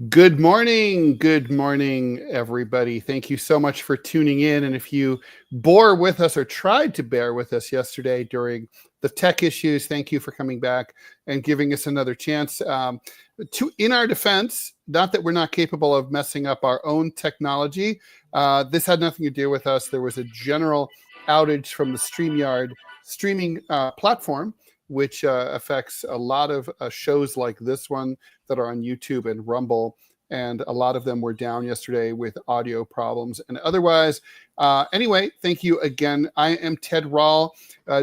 Good morning. Good morning, everybody. Thank you so much for tuning in. And if you bore with us or tried to bear with us yesterday during the tech issues, thank you for coming back and giving us another chance. In our defense, not that we're not capable of messing up our own technology. This had nothing to do with us. There was a general outage from the StreamYard streaming platform, which affects a lot of shows like this one that are on YouTube and Rumble. And a lot of them were down yesterday with audio problems and otherwise. Anyway, thank you again. I am Ted Rall.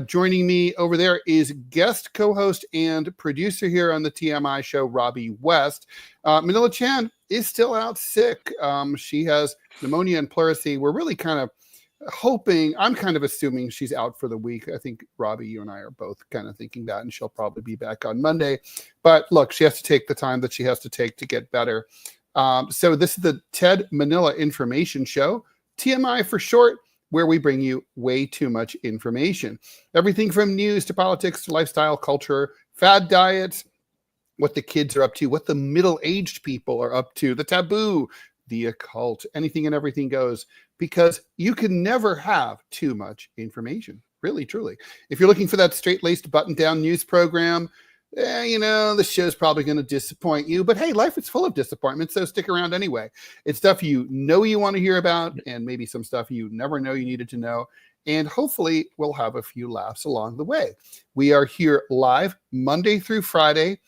Joining me over there is guest co-host and producer here on the TMI Show, Robby West. Manila Chan is still out sick. She has pneumonia and pleurisy. We're really kind of hoping, I'm kind of assuming she's out for the week. I think Robby, you and I are both kind of thinking that, and she'll probably be back on Monday. But look, she has to take the time that she has to take to get better. So this is the Ted Manila Information Show, TMI for short, where we bring you way too much information. Everything from news to politics to lifestyle, culture, fad diets, what the kids are up to, what the middle-aged people are up to, the taboo, the occult, anything and everything goes, because you can never have too much information, really, truly. If you're looking for that straight-laced, button-down news program, the show's probably going to disappoint you. But hey, life is full of disappointment, so stick around anyway. It's stuff you know you want to hear about, and maybe some stuff you never know you needed to know. And hopefully, we'll have a few laughs along the way. We are here live Monday through Friday,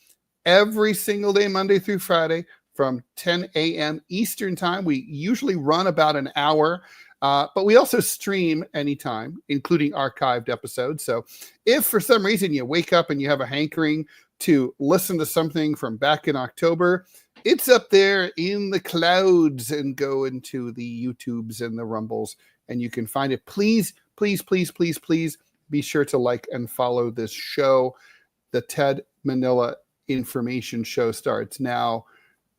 every single day, Monday through Friday, from 10 a.m. Eastern time. We usually run about an hour, but we also stream anytime, including archived episodes. So if for some reason you wake up and you have a hankering to listen to something from back in October, it's up there in the clouds, and go into the YouTubes and the Rumbles, and you can find it. Please, please, please, please, please be sure to like and follow this show. The Ted Manila Information Show starts now.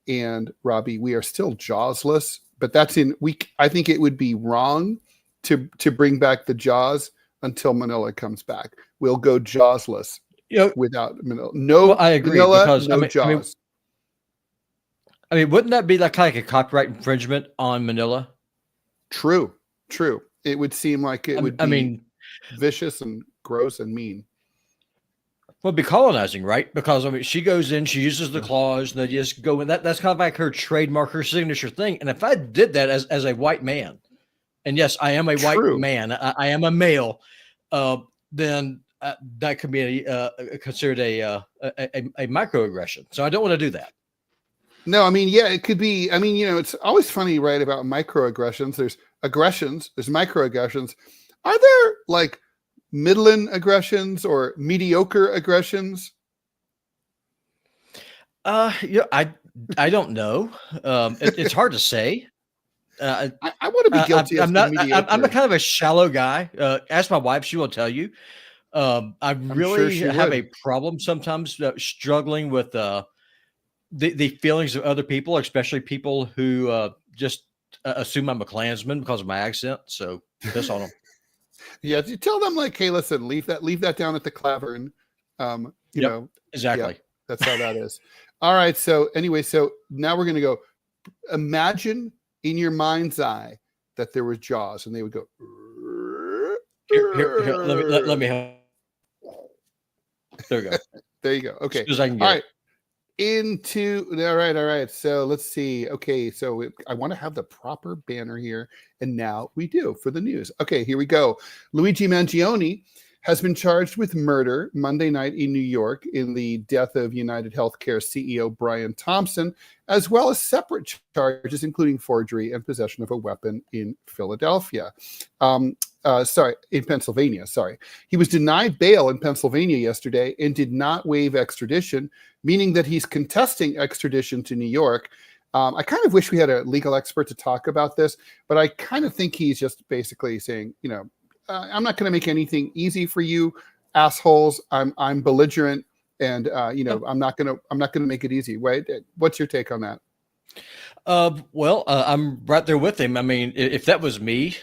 And Robby, we are still Jawsless, but that's in week. I think it would be wrong to bring back the Jaws until Manila comes back. We'll go Jawsless without Manila. No, well, I agree, Manila, because no Jaws. I mean, wouldn't that be like a copyright infringement on Manila? True. It would seem like it would be vicious and gross and mean. Well, be colonizing, right? Because she goes in, she uses the claws, and they just go in. That's kind of like her trademark, her signature thing. And if I did that as a white man, and yes, I am a white man, I am a male, then that could be considered a microaggression. So I don't want to do that. No, I mean, yeah, it could be. I mean, it's always funny, right, about microaggressions. There's aggressions, there's microaggressions. Are there like middling aggressions or mediocre aggressions? I don't know. It's hard to say. I want to be guilty. I'm a kind of a shallow guy. Ask my wife; she will tell you. I really have a problem sometimes struggling with the feelings of other people, especially people who just assume I'm a Klansman because of my accent. So piss on them. Yeah, you tell them like, hey, listen, leave that down at the Clavern. Exactly. Yeah, that's how that is. All right. So anyway, so now we're gonna go. Imagine in your mind's eye that there was Jaws, and they would go. Here, let me. There we go. There you go. Okay. As I can get all right. All right. So let's see. Okay, so I want to have the proper banner here, and now we do for the news. Okay, here we go. Luigi Mangione has been charged with murder Monday night in New York in the death of United Healthcare CEO Brian Thompson, as well as separate charges, including forgery and possession of a weapon in Philadelphia. In Pennsylvania. He was denied bail in Pennsylvania yesterday and did not waive extradition, meaning that he's contesting extradition to New York. I kind of wish we had a legal expert to talk about this, but I kind of think he's just basically saying, I'm not going to make anything easy for you, assholes. I'm belligerent, and I'm not going to make it easy. Right? What's your take on that? Well, I'm right there with him. I mean, if that was me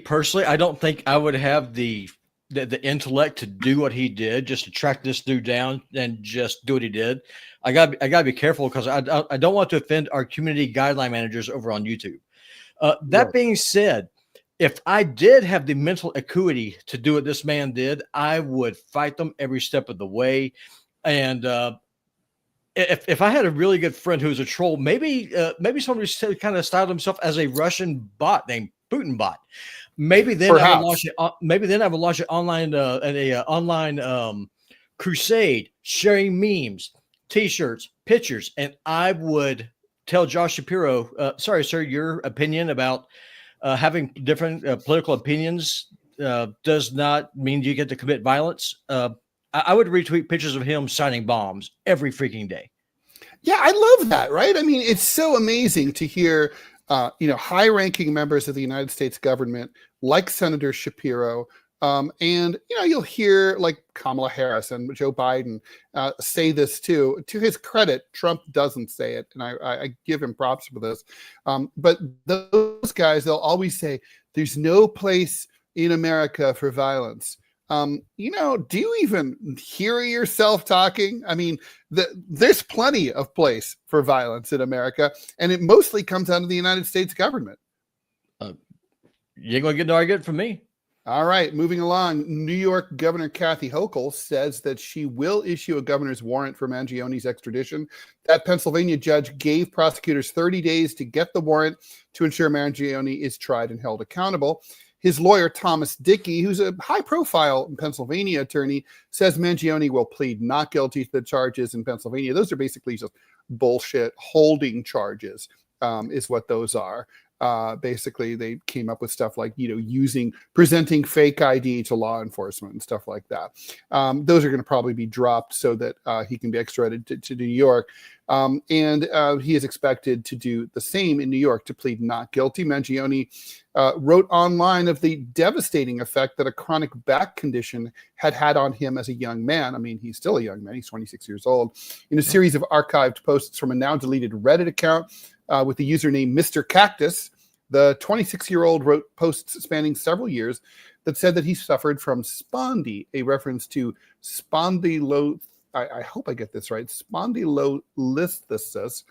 personally, I don't think I would have the the intellect to do what he did, just to track this dude down and just do what he did. I gotta be careful because I don't want to offend our community guideline managers over on YouTube. That being said, if I did have the mental acuity to do what this man did, I would fight them every step of the way. And if I had a really good friend who was a troll, maybe somebody kind of styled himself as a Russian bot named Putin bot. Maybe then I would launch it. Maybe then I would launch an online crusade, sharing memes, T-shirts, pictures, and I would tell Josh Shapiro, "Sorry, sir, your opinion about having different political opinions does not mean you get to commit violence." I would retweet pictures of him signing bombs every freaking day. Yeah, I love that, right? I mean, it's so amazing to hear, high-ranking members of the United States government, like Senator Shapiro, and, you'll hear like Kamala Harris and Joe Biden say this too. To his credit, Trump doesn't say it, and I give him props for this. But those guys, they'll always say, there's no place in America for violence. Do you even hear yourself talking? I mean, there's plenty of place for violence in America, and it mostly comes out of the United States government. You ain't gonna get no argument from me. All right, moving along. New York Governor Kathy Hochul says that she will issue a governor's warrant for Mangione's extradition. That Pennsylvania judge gave prosecutors 30 days to get the warrant to ensure Mangione is tried and held accountable. His lawyer, Thomas Dickey, who's a high-profile Pennsylvania attorney, says Mangione will plead not guilty to the charges in Pennsylvania. Those are basically just bullshit holding charges, is what those are. Basically, they came up with stuff like, presenting fake ID to law enforcement and stuff like that. Those are going to probably be dropped so that he can be extradited to New York. And he is expected to do the same in New York, to plead not guilty. Mangione wrote online of the devastating effect that a chronic back condition had on him as a young man. I mean, he's still a young man. He's 26 years old. In a series of archived posts from a now deleted Reddit account with the username Mr. Cactus, the 26-year-old wrote posts spanning several years that said that he suffered from spondy, a reference to I hope I get this right, spondylolisthesis,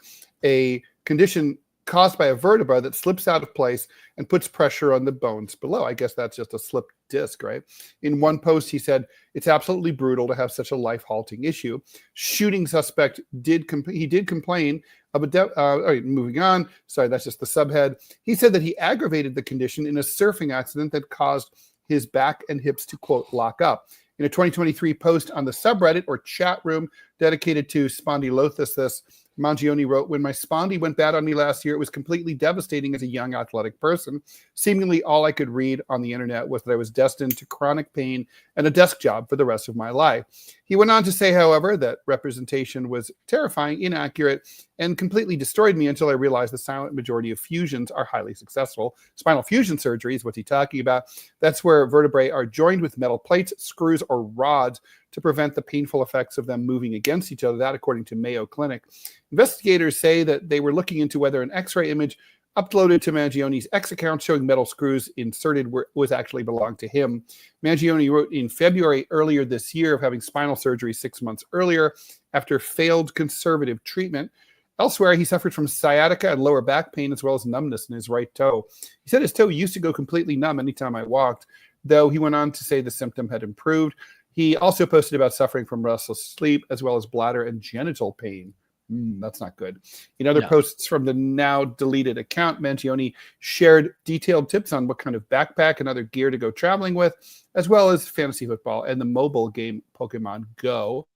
a condition caused by a vertebra that slips out of place and puts pressure on the bones below. I guess that's just a slipped disc, right? In one post, he said, it's absolutely brutal to have such a life-halting issue. Shooting suspect did complain of all right, moving on. Sorry, that's just the subhead. He said that he aggravated the condition in a surfing accident that caused his back and hips to, quote, lock up. In a 2023 post on the subreddit or chat room dedicated to spondylolisthesis, Mangione wrote, when my spondy went bad on me last year, it was completely devastating as a young athletic person. Seemingly all I could read on the internet was that I was destined to chronic pain and a desk job for the rest of my life. He went on to say, however, that representation was terrifying, inaccurate, and completely destroyed me until I realized the silent majority of fusions are highly successful. Spinal fusion surgery is what he's talking about. That's where vertebrae are joined with metal plates, screws, or rods to prevent the painful effects of them moving against each other. That, according to Mayo Clinic. Investigators say that they were looking into whether an X-ray image uploaded to Mangione's X account showing metal screws inserted was actually belonged to him. Mangione wrote in February earlier this year of having spinal surgery 6 months earlier after failed conservative treatment. Elsewhere, he suffered from sciatica and lower back pain, as well as numbness in his right toe. He said his toe used to go completely numb anytime I walked, though he went on to say the symptom had improved. He also posted about suffering from restless sleep, as well as bladder and genital pain. That's not good. In other posts from the now deleted account, Mangione shared detailed tips on what kind of backpack and other gear to go traveling with, as well as fantasy football and the mobile game Pokemon Go.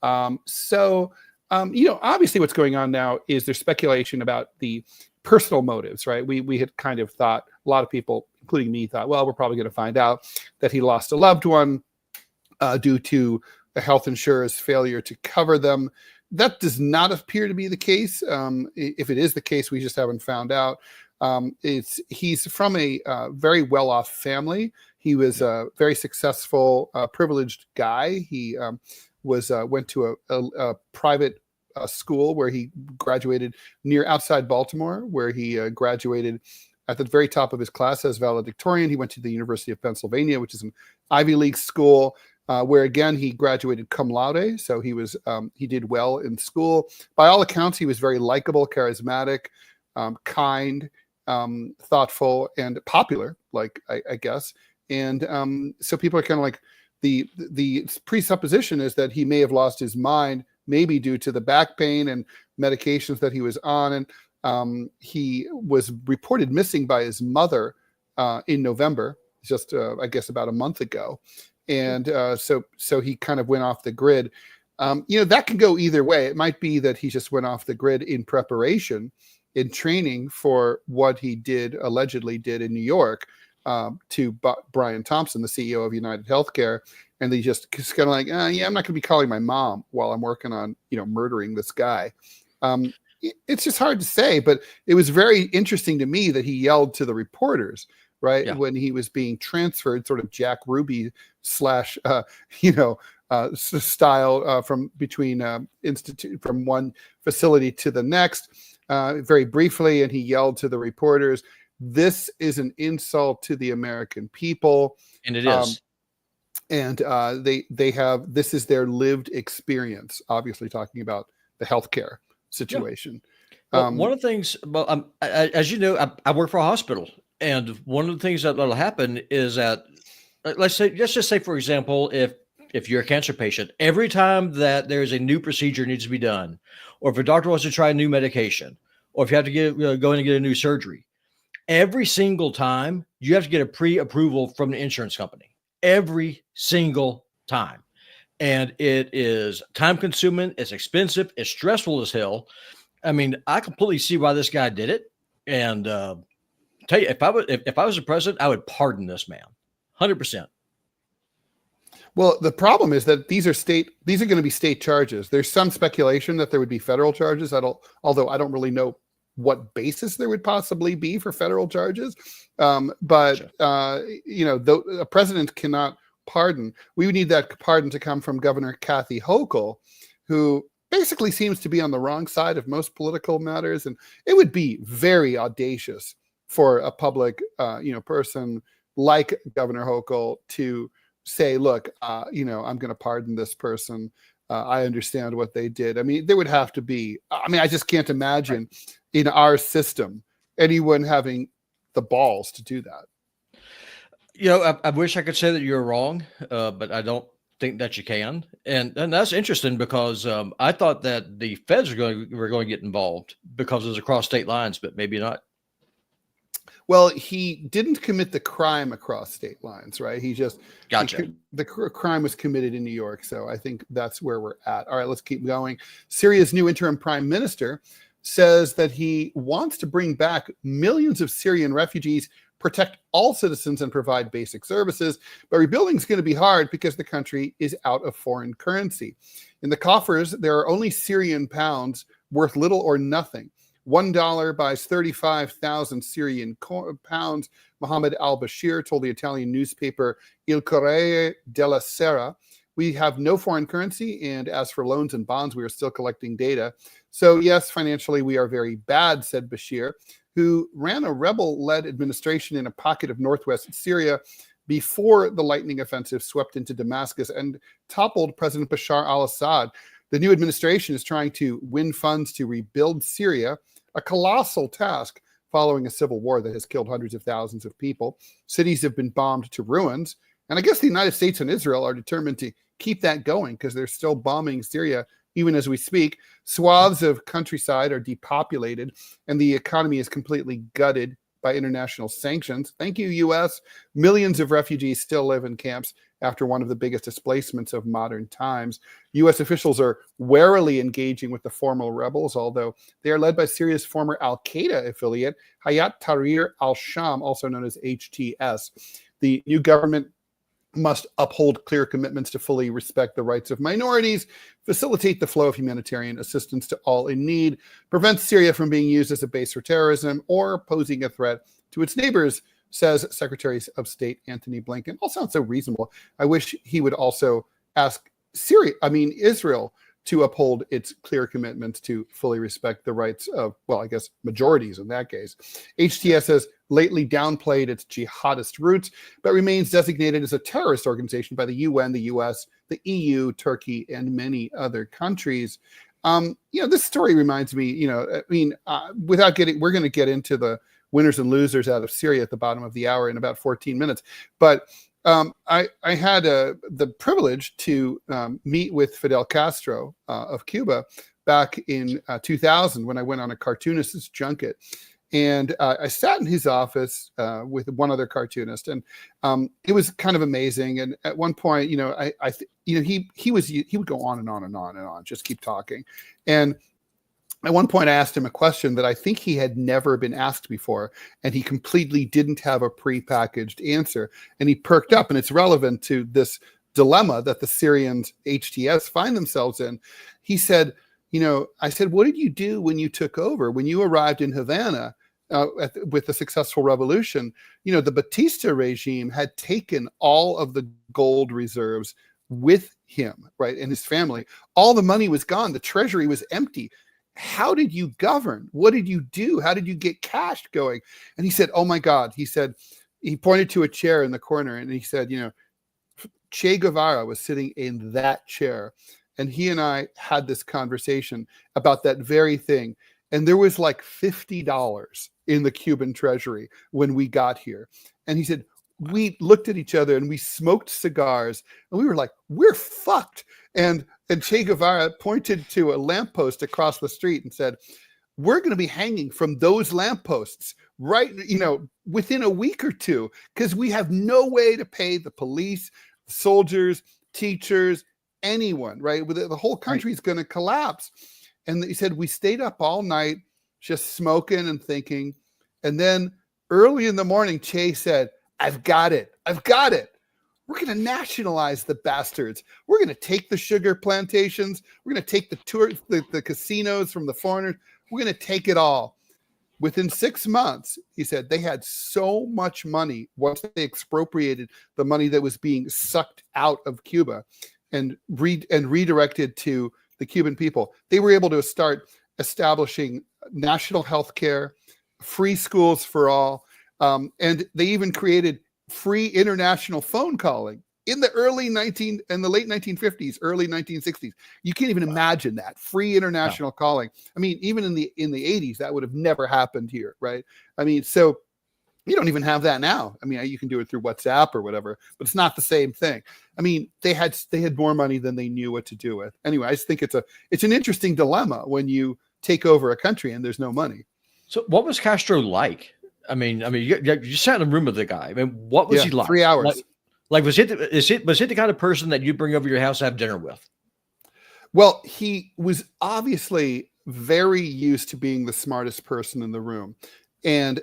Obviously what's going on now is there's speculation about the personal motives, right? We had kind of thought, a lot of people, including me, thought, well, we're probably going to find out that he lost a loved one due to the health insurer's failure to cover them. That does not appear to be the case. If it is the case, we just haven't found out. He's from a very well-off family. He was a very successful, privileged guy. He went to a private school where he graduated outside Baltimore, where he graduated at the very top of his class as valedictorian. He went to the University of Pennsylvania, which is an Ivy League school, where again he graduated cum laude. So he did well in school. By all accounts, he was very likable, charismatic, kind, thoughtful, and popular. Like I guess, and so people are kind of like the presupposition is that he may have lost his mind, maybe due to the back pain and medications that he was on, and he was reported missing by his mother in November, just I guess about a month ago, and so he kind of went off the grid. That can go either way. It might be that he just went off the grid in preparation, in training for what he allegedly did in New York to Brian Thompson, the CEO of United Healthcare, and they just kind of like, yeah, I'm not going to be calling my mom while I'm working on murdering this guy. It's just hard to say, but it was very interesting to me that he yelled to the reporters, right? Yeah. When he was being transferred, sort of Jack Ruby slash, style from between from one facility to the next, very briefly. And he yelled to the reporters, "This is an insult to the American people." And it is. And this is their lived experience, obviously talking about the healthcare situation. Yeah. Well, one of the things, as you know, I work for a hospital, and one of the things that'll happen is that, let's just say, for example, if you're a cancer patient, every time that there's a new procedure needs to be done, or if a doctor wants to try a new medication, or if you have to go in and get a new surgery, every single time you have to get a pre-approval from the insurance company. Every single time. And it is time consuming, it's expensive, it's stressful as hell. I mean, I completely see why this guy did it. And tell you, if I was the president, I would pardon this man 100%. Well, the problem is that these are going to be state charges. There's some speculation that there would be federal charges, although I don't really know what basis there would possibly be for federal charges. But sure. A president cannot pardon. We would need that pardon to come from Governor Kathy Hochul, who basically seems to be on the wrong side of most political matters. And it would be very audacious for a public, person like Governor Hochul to say, look, I'm going to pardon this person. I understand what they did. I mean, there would have to be, I just can't imagine in our system anyone having the balls to do that. I wish I could say that you're wrong, but I don't think that you can. And that's interesting because I thought that the feds were going to get involved because it was across state lines, but maybe not. Well, he didn't commit the crime across state lines, right? Gotcha. The crime was committed in New York. So I think that's where we're at. All right, let's keep going. Syria's new interim prime minister says that he wants to bring back millions of Syrian refugees, protect all citizens, and provide basic services. But rebuilding is going to be hard because the country is out of foreign currency. In the coffers, there are only Syrian pounds worth little or nothing. $1 buys 35,000 Syrian pounds. Mohammed al-Bashir told the Italian newspaper Il Corriere della Sera, "We have no foreign currency, and as for loans and bonds, we are still collecting data. So yes, financially we are very bad," said Bashir, who ran a rebel-led administration in a pocket of northwest Syria before the lightning offensive swept into Damascus and toppled President Bashar al-Assad. The new administration is trying to win funds to rebuild Syria, a colossal task following a civil war that has killed hundreds of thousands of people. Cities have been bombed to ruins. And I guess the United States and Israel are determined to keep that going because they're still bombing Syria even as we speak. Swaths of countryside are depopulated, and the economy is completely gutted by international sanctions. Thank you, U.S. Millions of refugees still live in camps after one of the biggest displacements of modern times. U.S. officials are warily engaging with the formal rebels, although they are led by Syria's former al-Qaeda affiliate, Hayat Tahrir al-Sham, also known as HTS. The new government must uphold clear commitments to fully respect the rights of minorities, facilitate the flow of humanitarian assistance to all in need, prevent Syria from being used as a base for terrorism or posing a threat to its neighbors, says Secretary of State Antony Blinken. All sounds so reasonable. I wish he would also ask Israel to uphold its clear commitments to fully respect the rights of, well, I guess majorities in that case. HTS says lately downplayed its jihadist roots, but remains designated as a terrorist organization by the UN, the US, the EU, Turkey, and many other countries. This story reminds me, we're going to get into the winners and losers out of Syria at the bottom of the hour in about 14 minutes. But I had the privilege to meet with Fidel Castro of Cuba back in 2000 when I went on a cartoonist's junket. And I sat in his office with one other cartoonist, and it was kind of amazing. And at one point, he would go on and on and on and on, just keep talking. And at one point, I asked him a question that I think he had never been asked before, and he completely didn't have a prepackaged answer. And he perked up, and it's relevant to this dilemma that the Syrians HTS find themselves in. He said, I said, what did you do when you took over? When you arrived in Havana with the successful revolution, the Batista regime had taken all of the gold reserves with him, right, and his family. All the money was gone. The treasury was empty. How did you govern? What did you do? How did you get cash going? And he said, oh my God. He said, he pointed to a chair in the corner, and he said, Che Guevara was sitting in that chair. And he and I had this conversation about that very thing. And there was like $50 in the Cuban treasury when we got here. And he said, we looked at each other and we smoked cigars, and we were like, we're fucked. And Che Guevara pointed to a lamppost across the street and said, we're going to be hanging from those lampposts right, within a week or two, because we have no way to pay the police, soldiers, teachers, anyone, right? The whole country is going to collapse. And he said, we stayed up all night just smoking and thinking. And then early in the morning, Che said, I've got it. We're going to nationalize the bastards. We're going to take the sugar plantations. We're going to take the casinos from the foreigners. We're going to take it all. Within 6 months, he said, they had so much money once they expropriated the money that was being sucked out of Cuba and redirected to the Cuban people. They were able to start establishing national health care, free schools for all, and they even created free international phone calling in the late 1950s, early 1960s. You can't even imagine that free international calling. I mean, even in the 80s, that would have never happened here, right? I mean, so you don't even have that now. I mean, you can do it through WhatsApp or whatever, but it's not the same thing. I mean, they had more money than they knew what to do with. Anyway, I just think it's an interesting dilemma when you take over a country and there's no money. So, what was Castro like? I mean, you sat in a room with the guy. I mean, what was he like? 3 hours. Like was he the kind of person that you bring over your house to have dinner with? Well, he was obviously very used to being the smartest person in the room. And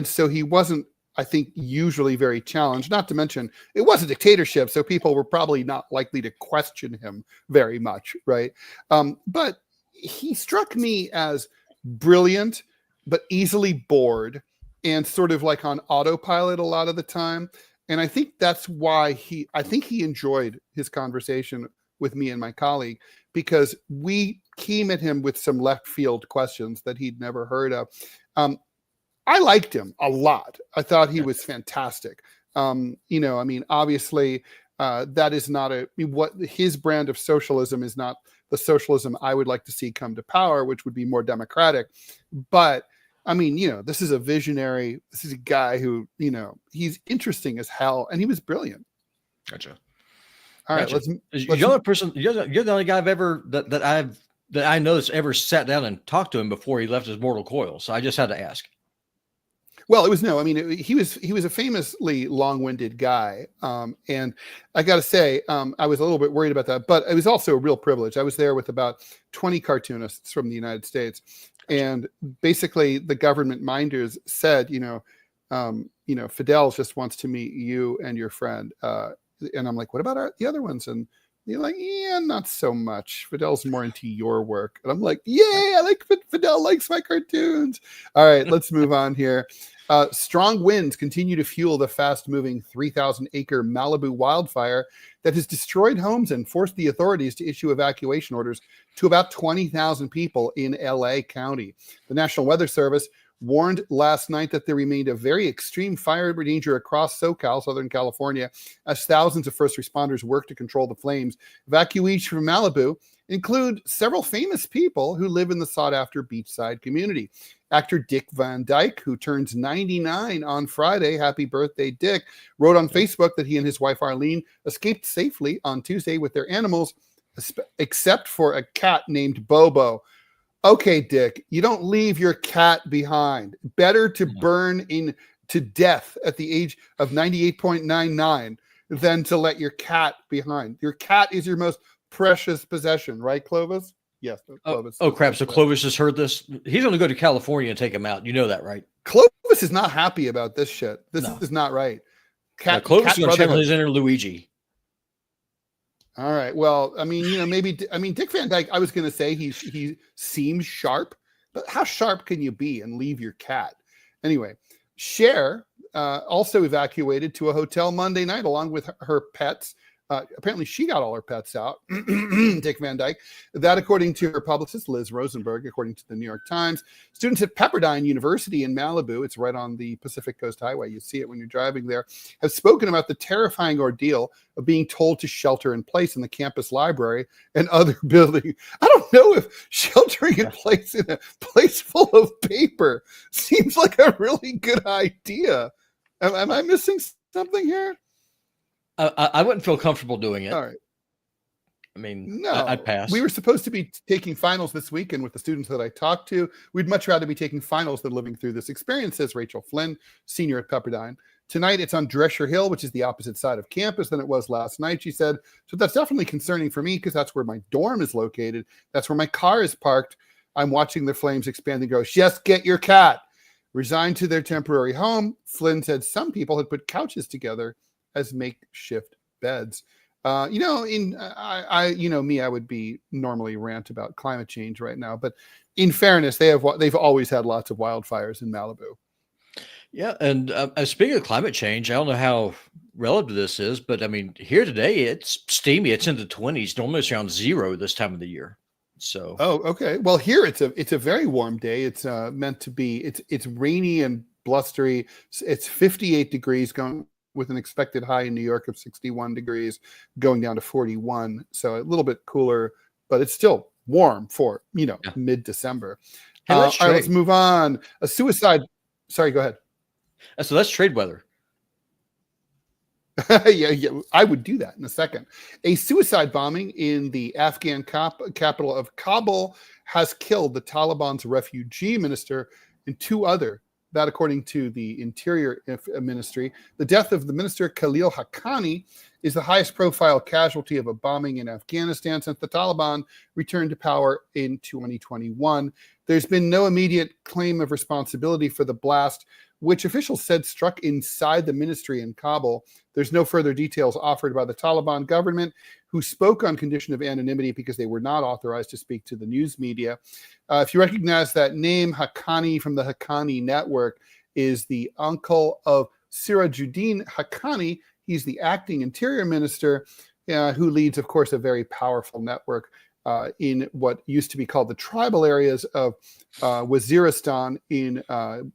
so he wasn't, I think, usually very challenged, not to mention it was a dictatorship. So people were probably not likely to question him very much. Right. But he struck me as brilliant, but easily bored and sort of like on autopilot a lot of the time. And I think that's why he enjoyed his conversation with me and my colleague, because we came at him with some left field questions that he'd never heard of. I liked him a lot. I thought he was fantastic. Obviously, that is not what his brand of socialism is not the socialism I would like to see come to power, which would be more democratic. But I mean, this is a visionary. This is a guy who, he's interesting as hell, and he was brilliant. Gotcha. All right, gotcha. You're the only person. You're the only guy I've ever that I know that's ever sat down and talked to him before he left his mortal coil. So I just had to ask. Well, he was a famously long-winded guy, and I got to say, I was a little bit worried about that, but it was also a real privilege. I was there with about 20 cartoonists from the United States, and basically the government minders said, Fidel just wants to meet you and your friend, and I'm like, what about the other ones? And they're like, yeah, not so much. Fidel's more into your work. And I'm like, yay, I like Fidel likes my cartoons. All right, let's move on here. Strong winds continue to fuel the fast-moving 3,000-acre Malibu wildfire that has destroyed homes and forced the authorities to issue evacuation orders to about 20,000 people in LA County. The National Weather Service warned last night that there remained a very extreme fire danger across SoCal, Southern California, as thousands of first responders work to control the flames. Evacuees from Malibu include several famous people who live in the sought-after beachside community. Actor Dick Van Dyke, who turns 99 on Friday, happy birthday, Dick, wrote on Facebook that he and his wife Arlene escaped safely on Tuesday with their animals, except for a cat named Bobo. Okay, Dick, you don't leave your cat behind. Better to burn to death at the age of 98.99 than to let your cat behind. Your cat is your most precious possession, right, Clovis? Yes, Clovis. Oh crap! So Clovis just heard this. He's going to go to California and take him out. You know that, right? Clovis is not happy about this shit. This is not right. Clovis is going to channel his inner Luigi. All right. Well, I mean, Dick Van Dyke, I was going to say he seems sharp, but how sharp can you be and leave your cat? Anyway, Cher also evacuated to a hotel Monday night along with her pets. Apparently she got all her pets out, Dick Van Dyke. That, according to her publicist, Liz Rosenberg, according to the New York Times. Students at Pepperdine University in Malibu, it's right on the Pacific Coast Highway, you see it when you're driving there, have spoken about the terrifying ordeal of being told to shelter in place in the campus library and other buildings. I don't know if sheltering in place in a place full of paper seems like a really good idea. Am I missing something here? I wouldn't feel comfortable doing it. All right. I mean, no, I'd pass. We were supposed to be taking finals this weekend with the students that I talked to. We'd much rather be taking finals than living through this experience, says Rachel Flynn, senior at Pepperdine. Tonight, it's on Drescher Hill, which is the opposite side of campus than it was last night, she said. So that's definitely concerning for me because that's where my dorm is located. That's where my car is parked. I'm watching the flames expand and grow. Just get your cat. Resigned to their temporary home, Flynn said some people had put couches together as makeshift beds. I would be normally rant about climate change right now, but in fairness, they've always had lots of wildfires in Malibu. Yeah, and speaking of climate change, I don't know how relative this is, but I mean, here today it's steamy. It's in the 20s. Normally it's around 0 this time of the year. So. Oh, okay. Well, here it's a very warm day. It's meant to be. It's rainy and blustery. It's 58 degrees going, with an expected high in New York of 61 degrees, going down to 41. So a little bit cooler, but it's still warm for, mid-December. Hey, all right, let's move on. A suicide. Sorry, go ahead. So that's trade weather. yeah, I would do that in a second. A suicide bombing in the Afghan capital of Kabul has killed the Taliban's refugee minister and 2 other. That, according to the Interior Ministry, the death of the minister Khalil Haqqani is the highest profile casualty of a bombing in Afghanistan since the Taliban returned to power in 2021. There's been no immediate claim of responsibility for the blast, which officials said struck inside the ministry in Kabul. There's no further details offered by the Taliban government, who spoke on condition of anonymity because they were not authorized to speak to the news media. If you recognize that name, Haqqani from the Haqqani network is the uncle of Sirajuddin Haqqani. He's the acting interior minister who leads, of course, a very powerful network in what used to be called the tribal areas of Waziristan in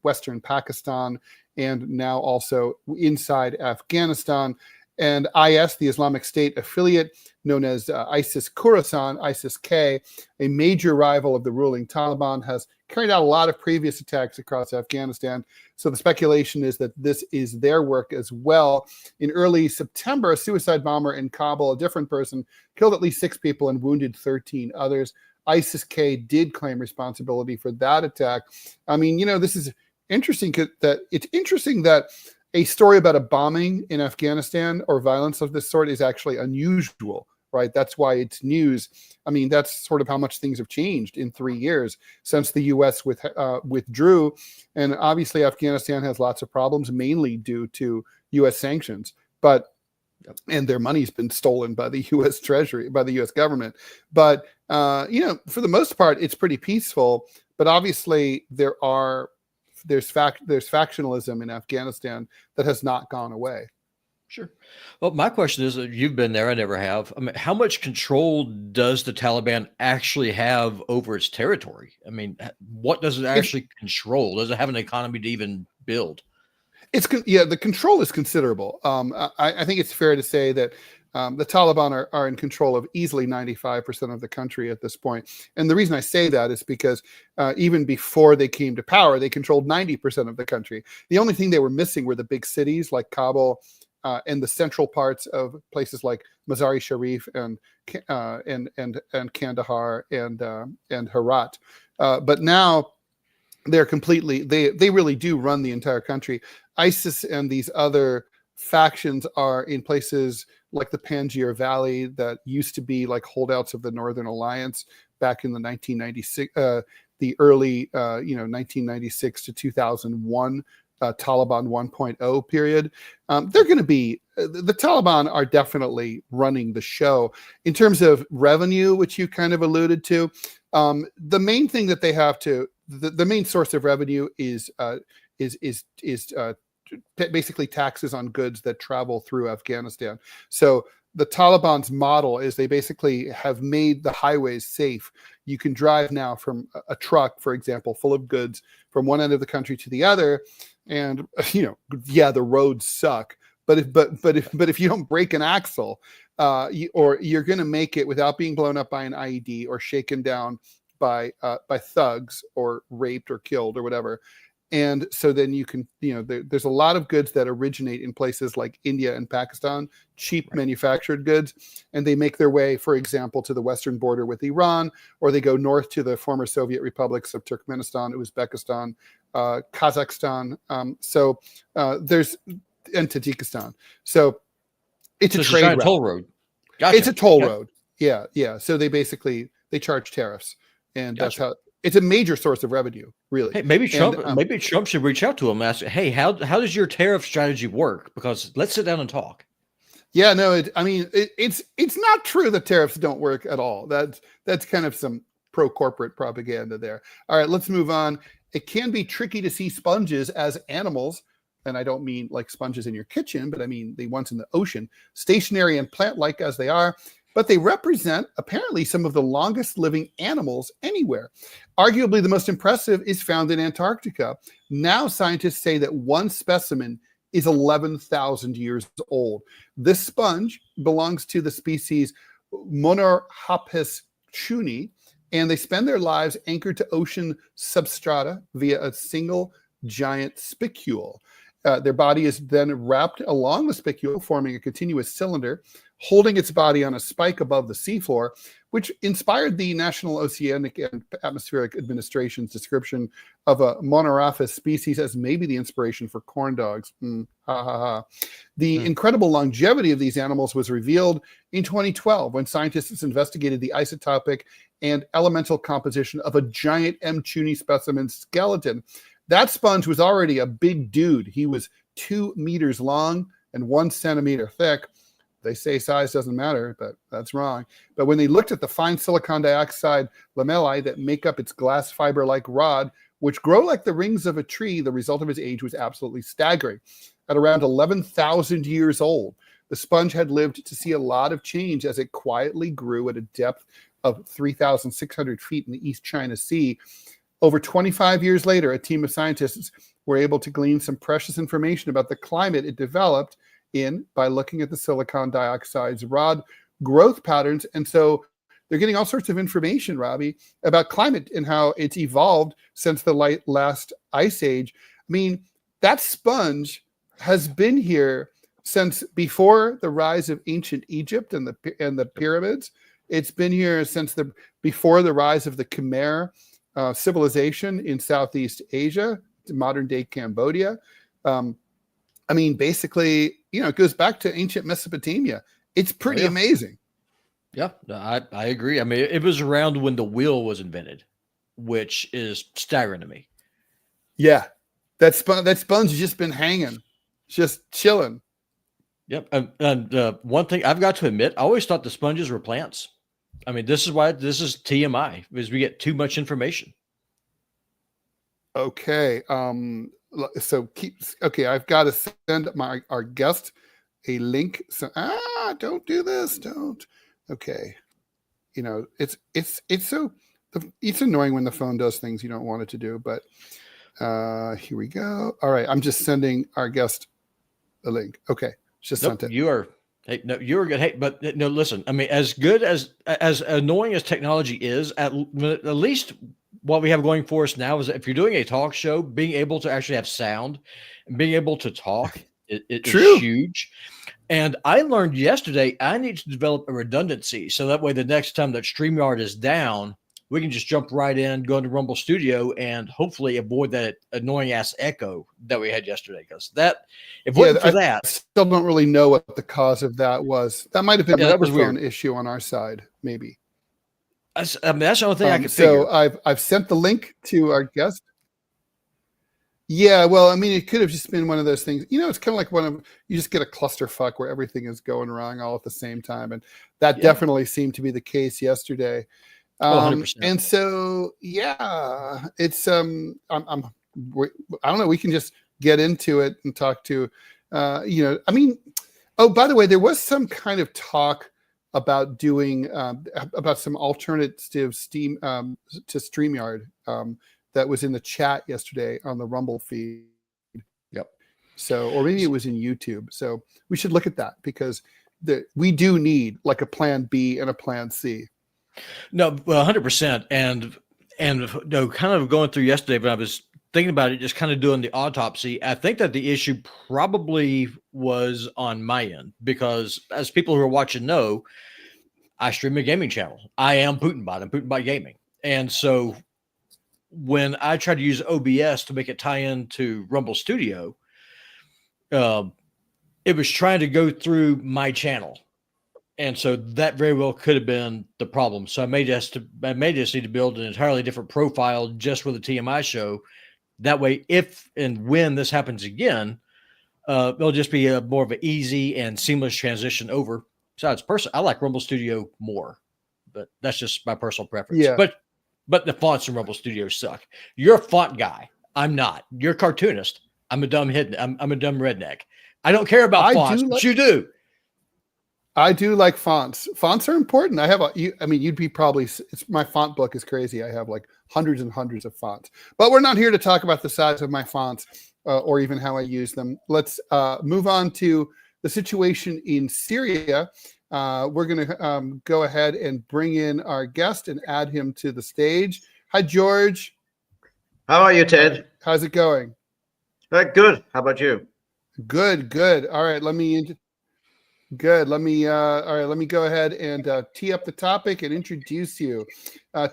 Western Pakistan, and now also inside Afghanistan. And IS, the Islamic State affiliate known as ISIS Khorasan, ISIS-K, a major rival of the ruling Taliban, has carried out a lot of previous attacks across Afghanistan. So the speculation is that this is their work as well. In early September, a suicide bomber in Kabul, a different person, killed at least 6 people and wounded 13 others. ISIS-K did claim responsibility for that attack. I mean, this is interesting it's interesting that a story about a bombing in Afghanistan or violence of this sort is actually unusual, right? That's why it's news. I mean, that's sort of how much things have changed in 3 years since the U.S. withdrew. And obviously, Afghanistan has lots of problems, mainly due to U.S. sanctions. And their money's been stolen by the U.S. Treasury, by the U.S. government. But, for the most part, it's pretty peaceful. But obviously, there's factionalism in Afghanistan that has not gone away. Sure. Well, my question is, you've been there, I never have. I mean, how much control does the Taliban actually have over its territory? I mean, what does it actually control? Does it have an economy to even build? The control is considerable. I think it's fair to say that the Taliban are in control of easily 95% of the country at this point. And the reason I say that is because even before they came to power, they controlled 90% of the country. The only thing they were missing were the big cities like Kabul and the central parts of places like Mazar-e Sharif and Kandahar and Herat. But now they're completely, they really do run the entire country. ISIS and these other factions are in places like the Panjshir Valley that used to be like holdouts of the Northern Alliance back in the 1996, the early 1996 to 2001 Taliban 1.0 period. They're going to be, the Taliban are definitely running the show. In terms of revenue, which you kind of alluded to, the main thing that they have to, the main source of revenue is basically taxes on goods that travel through Afghanistan. So the Taliban's model is they basically have made the highways safe. You can drive now from a truck, for example, full of goods from one end of the country to the other. And, the roads suck. But if you don't break an axle, or you're going to make it without being blown up by an IED or shaken down by thugs or raped or killed or whatever. And so then you can, there's a lot of goods that originate in places like India and Pakistan, cheap manufactured goods, and they make their way, for example, to the western border with Iran, or they go north to the former Soviet republics of Turkmenistan, Uzbekistan, Kazakhstan. And Tajikistan. So it's a trade route. Toll road. Gotcha. It's a toll road. Yeah. So they charge tariffs, and that's how. It's a major source of revenue, really. Hey, maybe Trump should reach out to him and ask, hey, how does your tariff strategy work? Because let's sit down and talk. Yeah, no, it's not true that tariffs don't work at all. That's kind of some pro-corporate propaganda there. All right, let's move on. It can be tricky to see sponges as animals, and I don't mean like sponges in your kitchen, but I mean the ones in the ocean, stationary and plant-like as they are. But they represent apparently some of the longest living animals anywhere. Arguably the most impressive is found in Antarctica. Now scientists say that one specimen is 11,000 years old. This sponge belongs to the species Monorhapis chuni, and they spend their lives anchored to ocean substrata via a single giant spicule. Their body is then wrapped along the spicule, forming a continuous cylinder, holding its body on a spike above the seafloor, which inspired the National Oceanic and Atmospheric Administration's description of a monoraphis species as maybe the inspiration for corn dogs. The incredible longevity of these animals was revealed in 2012 when scientists investigated the isotopic and elemental composition of a giant M. chuni specimen skeleton. That sponge was already a big dude. He was 2 meters long and 1 centimeter thick. They say size doesn't matter, but that's wrong. But when they looked at the fine silicon dioxide lamellae that make up its glass fiber-like rod, which grow like the rings of a tree, the result of his age was absolutely staggering. At around 11,000 years old, the sponge had lived to see a lot of change as it quietly grew at a depth of 3,600 feet in the East China Sea. Over 25 years later, a team of scientists were able to glean some precious information about the climate it developed in by looking at the silicon dioxide's rod growth patterns. And so they're getting all sorts of information, Robby, about climate and how it's evolved since the last ice age. I mean, that sponge has been here since before the rise of ancient Egypt and the pyramids. It's been here since before the rise of the Khmer civilization in Southeast Asia, modern day Cambodia. I mean, basically, it goes back to ancient Mesopotamia. It's pretty amazing. Yeah, I agree. I mean, it was around when the wheel was invented, which is staggering to me. Yeah, that sponge has just been hanging, just chilling. Yep. And one thing I've got to admit, I always thought the sponges were plants. I mean, this is why this is TMI, because we get too much information. Okay. So I've got to send our guest a link. So don't do this. Don't. Okay. It's annoying when the phone does things you don't want it to do, but here we go. All right. I'm just sending our guest a link. Okay. Just sent it. You are good. Hey, but no, listen, I mean, as good as annoying as technology is, at least what we have going for us now is that if you're doing a talk show, being able to actually have sound and being able to talk is huge. And I learned yesterday I need to develop a redundancy so that way the next time that StreamYard is down, we can just jump right in, go into Rumble Studio, and hopefully avoid that annoying ass echo that we had yesterday. Because I still don't really know what the cause of that was. That might have been a microphone issue on our side, maybe. That's the only thing I could figure. So I've sent the link to our guest. Yeah, well, I mean, it could have just been one of those things. It's kind of like you just get a clusterfuck where everything is going wrong all at the same time, and that definitely seemed to be the case yesterday. 100%. And so, yeah, it's I don't know. We can just get into it and talk to, I mean, oh, by the way, there was some kind of talk about doing about some alternative to StreamYard that was in the chat yesterday on the Rumble feed. Yep. So, or maybe it was in YouTube. So we should look at that because we do need like a plan B and a plan C. No, well, 100%. And kind of going through yesterday, but I was thinking about it, just kind of doing the autopsy. I think that the issue probably was on my end because, as people who are watching know, I stream a gaming channel. I am PutinBot. I'm PutinBot Gaming. And so when I tried to use OBS to make it tie into Rumble Studio, it was trying to go through my channel. And so that very well could have been the problem. So I may just need to build an entirely different profile just for the TMI show. That way, if and when this happens again, it'll just be a more of an easy and seamless transition over. Besides, I like Rumble Studio more, but that's just my personal preference. Yeah. But the fonts in Rumble Studio suck. You're a font guy. I'm not. You're a cartoonist. I'm a dumb redneck. I don't care about fonts, but you do. I do like fonts. Fonts are important. You'd be probably, my font book is crazy. I have like hundreds and hundreds of fonts, but we're not here to talk about the size of my fonts or even how I use them. Let's move on to the situation in Syria. We're going to go ahead and bring in our guest and add him to the stage. Hi, George. How are you, Ted? How's it going? Good. How about you? Good. All right. Let me go ahead and tee up the topic and introduce you.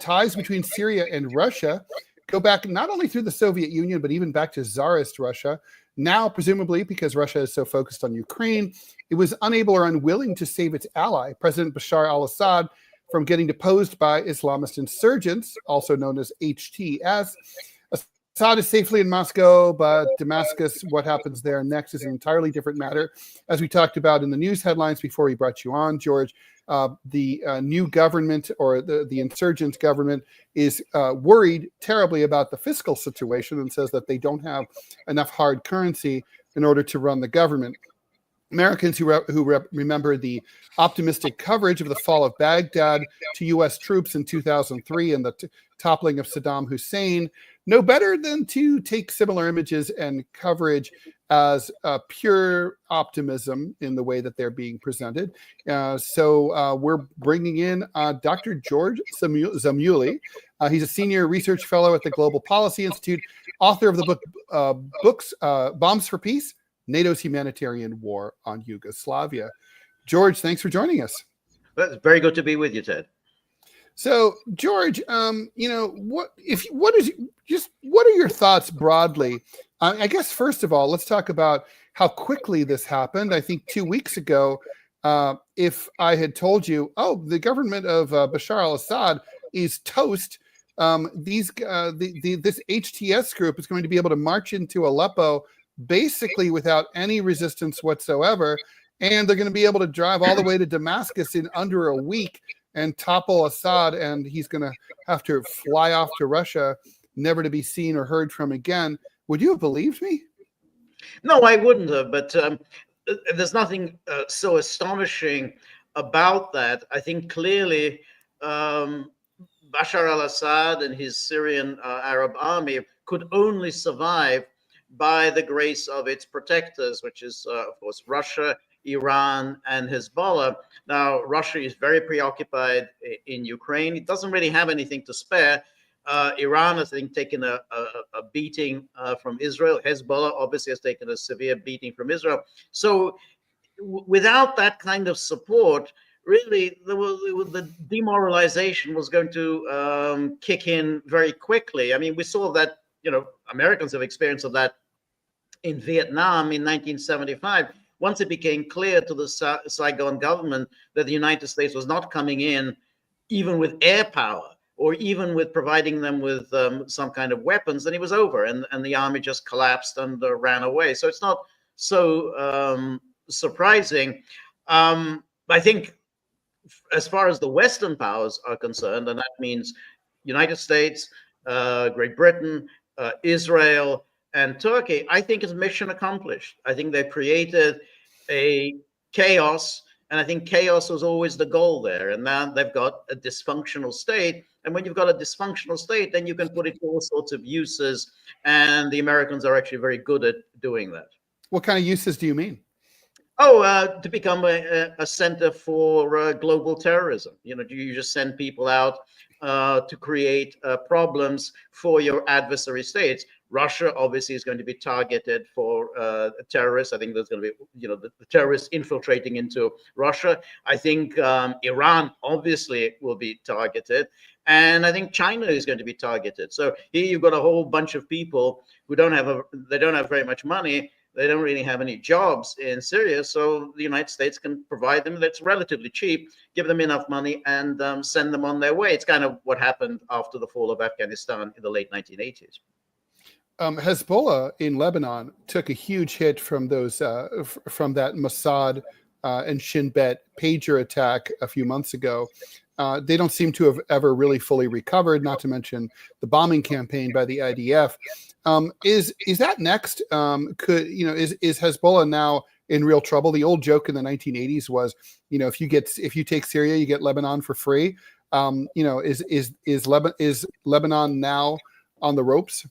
Ties between Syria and Russia go back not only through the Soviet Union, but even back to Czarist Russia. Now, presumably, because Russia is so focused on Ukraine, it was unable or unwilling to save its ally, President Bashar al-Assad, from getting deposed by Islamist insurgents, also known as HTS. Assad is safely in Moscow, but Damascus, what happens there next is an entirely different matter. As we talked about in the news headlines before we brought you on, George, the new government or the insurgent government is worried terribly about the fiscal situation and says that they don't have enough hard currency in order to run the government. Americans who remember the optimistic coverage of the fall of Baghdad to U.S. troops in 2003 and the toppling of Saddam Hussein know better than to take similar images and coverage as pure optimism in the way that they're being presented. So we're bringing in Dr. George Szamuely. He's a senior research fellow at the Global Policy Institute, author of the books Bombs for Peace, NATO's Humanitarian War on Yugoslavia. George, thanks for joining us. Well, it's very good to be with you, Ted. So, George, what are your thoughts broadly? I guess first of all, let's talk about how quickly this happened. I think 2 weeks ago, if I had told you, oh, the government of Bashar al-Assad is toast, this HTS group is going to be able to march into Aleppo basically without any resistance whatsoever, and they're going to be able to drive all the way to Damascus in under a week and topple Assad, and he's going to have to fly off to Russia, never to be seen or heard from again. Would you have believed me? No, I wouldn't have. But there's nothing so astonishing about that. I think clearly Bashar al-Assad and his Syrian Arab army could only survive by the grace of its protectors, which is, of course, Russia, Iran, and Hezbollah. Now, Russia is very preoccupied in Ukraine. It doesn't really have anything to spare. Iran has, I think, taken a beating from Israel. Hezbollah obviously has taken a severe beating from Israel. So without that kind of support, really, the demoralization was going to kick in very quickly. I mean, we saw that, Americans have experience of that in Vietnam in 1975. Once it became clear to the Saigon government that the United States was not coming in, even with air power, or even with providing them with some kind of weapons, then it was over, and the army just collapsed and ran away. So it's not so surprising. I think as far as the Western powers are concerned, and that means United States, Great Britain, Israel, and Turkey, I think it's mission accomplished. I think they've created a chaos, and I think chaos was always the goal there. And now they've got a dysfunctional state. And when you've got a dysfunctional state, then you can put it to all sorts of uses. And the Americans are actually very good at doing that. What kind of uses do you mean? To become a center for global terrorism. You just send people out to create problems for your adversary states. Russia obviously is going to be targeted for terrorists. I think there's going to be, the terrorists infiltrating into Russia. I think Iran obviously will be targeted. And I think China is going to be targeted. So here you've got a whole bunch of people who don't have very much money. They don't really have any jobs in Syria. So the United States can provide them. That's relatively cheap, give them enough money, and send them on their way. It's kind of what happened after the fall of Afghanistan in the late 1980s. Hezbollah in Lebanon took a huge hit from those from that Mossad and Shin Bet pager attack a few months ago. They don't seem to have ever really fully recovered, not to mention the bombing campaign by the IDF. Is that next? Is Hezbollah now in real trouble? The old joke in the 1980s was, if you take Syria, you get Lebanon for free. Is Lebanon now on the ropes?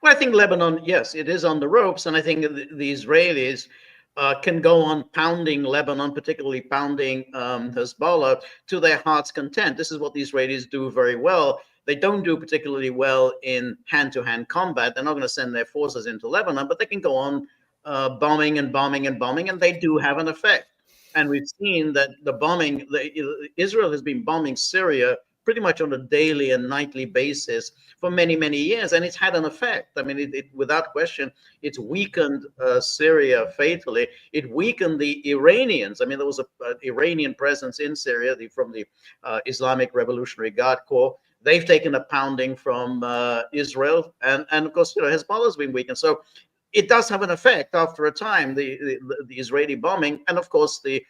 Well, I think Lebanon, yes, it is on the ropes, and I think the Israelis can go on pounding Lebanon, particularly pounding Hezbollah, to their heart's content. This is what the Israelis do very well. They don't do particularly well in hand-to-hand combat. They're not going to send their forces into Lebanon, but they can go on bombing and bombing and bombing, and they do have an effect. And we've seen that Israel has been bombing Syria pretty much on a daily and nightly basis for many, many years, and it's had an effect. I mean, without question, it's weakened Syria fatally. It weakened the Iranians. I mean, there was an Iranian presence in Syria from the Islamic Revolutionary Guard Corps. They've taken a pounding from Israel, and of course, Hezbollah has been weakened. So it does have an effect after a time, the Israeli bombing, and of course the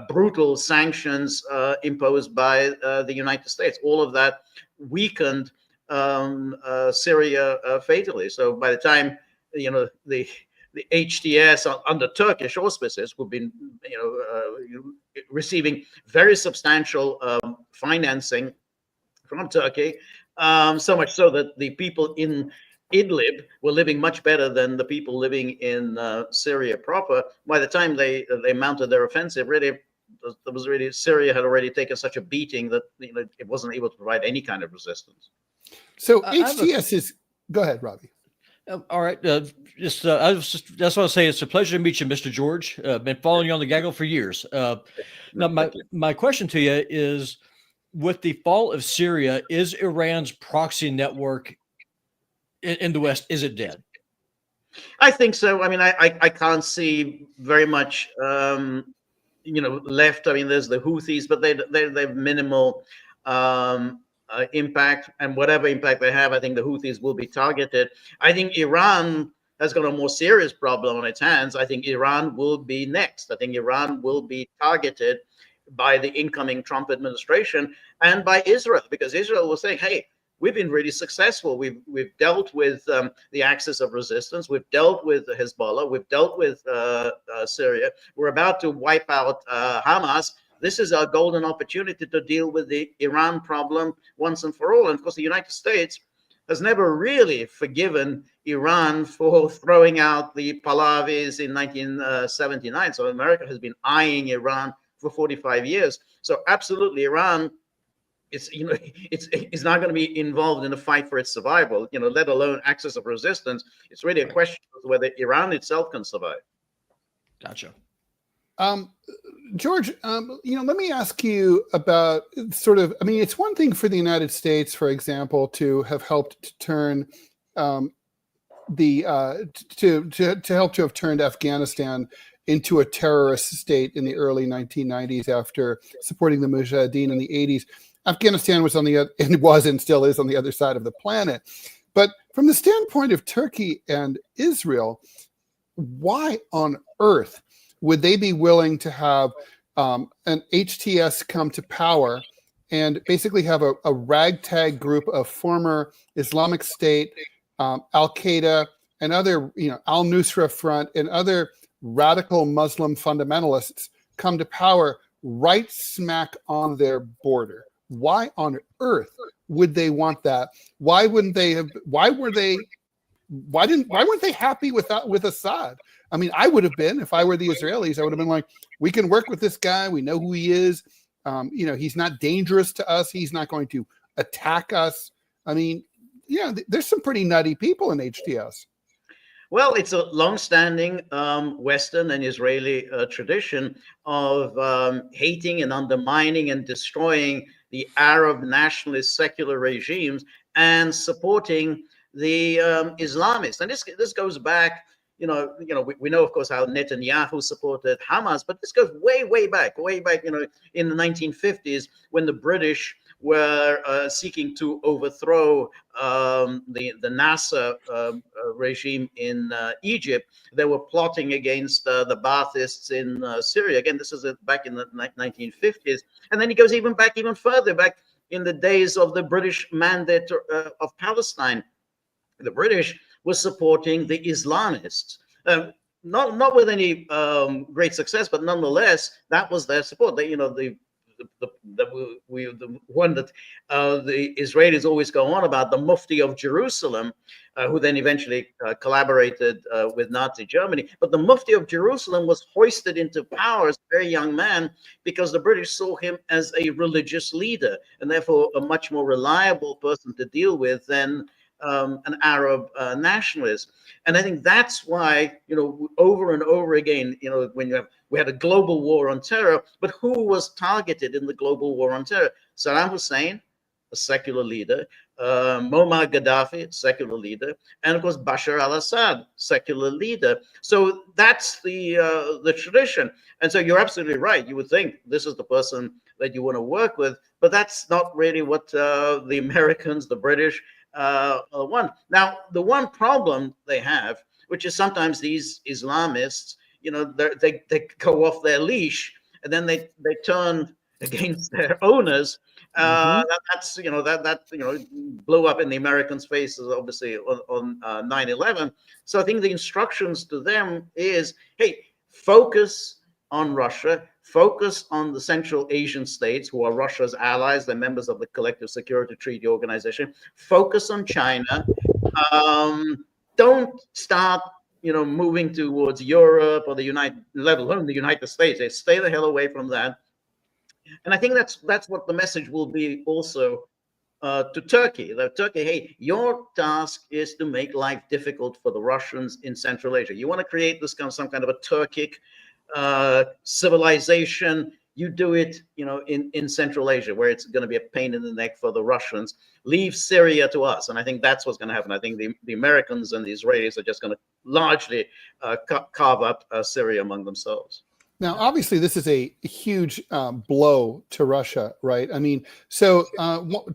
brutal sanctions imposed by the United States. All of that weakened Syria fatally. So by the time the HTS under Turkish auspices, who've been receiving very substantial financing from Turkey, so much so that the people in Idlib were living much better than the people living in Syria proper. By the time they mounted their offensive, Syria had already taken such a beating that it wasn't able to provide any kind of resistance. So HTS is. Go ahead, Robby. All right. I just want to say it's a pleasure to meet you, Mr. George. Been following you on the gaggle for years. Now, my question to you is, with the fall of Syria, is Iran's proxy network in the West, is it dead? I think so. I mean, I can't see very much, left. I mean, there's the Houthis, but they've minimal impact, and whatever impact they have, I think the Houthis will be targeted. I think Iran has got a more serious problem on its hands. I think Iran will be next. I think Iran will be targeted by the incoming Trump administration and by Israel, because Israel was saying, hey, we've been really successful. We've dealt with the axis of resistance. We've dealt with Hezbollah. We've dealt with Syria. We're about to wipe out Hamas. This is our golden opportunity to deal with the Iran problem once and for all. And of course, the United States has never really forgiven Iran for throwing out the Pahlavis in 1979. So America has been eyeing Iran for 45 years. So absolutely, Iran, it's not going to be involved in a fight for its survival, let alone axis of resistance. It's really a question of whether Iran itself can survive. Gotcha. George, let me ask you about it's one thing for the United States, for example, to have helped to turn to have turned Afghanistan into a terrorist state in the early 1990s after supporting the Mujahideen in the 80s. Afghanistan was and still is on the other side of the planet. But from the standpoint of Turkey and Israel, why on earth would they be willing to have an HTS come to power and basically have a ragtag group of former Islamic State, Al-Qaeda, and other, al-Nusra Front and other radical Muslim fundamentalists come to power right smack on their border? Why on earth would they want that? Why weren't they happy with Assad? I mean, I would have been, if I were the Israelis, I would have been like, we can work with this guy. We know who he is. He's not dangerous to us. He's not going to attack us. I mean, there's some pretty nutty people in HTS. Well, it's a long-standing Western and Israeli tradition of hating and undermining and destroying the Arab nationalist secular regimes and supporting the Islamists. And this goes back. We know, of course, how Netanyahu supported Hamas, but this goes way back, in the 1950s when the British were seeking to overthrow the Nasser regime in Egypt. They were plotting against the Baathists in Syria. Again, this is back in the 1950s. And then it goes even further back in the days of the British Mandate of Palestine. The British was supporting the Islamists, not with any great success, but nonetheless, that was their support. The one that the Israelis always go on about, the Mufti of Jerusalem, who then eventually collaborated with Nazi Germany. But the Mufti of Jerusalem was hoisted into power as a very young man because the British saw him as a religious leader and therefore a much more reliable person to deal with than an Arab nationalist. And I think that's why, over and over again, we had a global war on terror, but who was targeted in the global war on terror? Saddam Hussein, a secular leader, Muammar Gaddafi, secular leader, and of course Bashar al-Assad, secular leader. So that's the tradition. And so you're absolutely right. You would think this is the person that you want to work with, but that's not really what the Americans, the British, want. Now, the one problem they have, which is sometimes these Islamists, they go off their leash and then they turn against their owners. That's blew up in the Americans' faces, obviously, on 9/11. So I think the instructions to them is, hey, focus on Russia, focus on the Central Asian states who are Russia's allies, they're members of the Collective Security Treaty Organization, focus on China. Don't start moving towards Europe or let alone the United States. They stay the hell away from that. And I think that's what the message will be also to Turkey. That Turkey, hey, your task is to make life difficult for the Russians in Central Asia. You want to create this some kind of a Turkic civilization. You do it, in Central Asia, where it's going to be a pain in the neck for the Russians. Leave Syria to us. And I think that's what's going to happen. I think the Americans and the Israelis are just going to largely carve up Syria among themselves. Now, obviously, this is a huge blow to Russia, right? I mean, so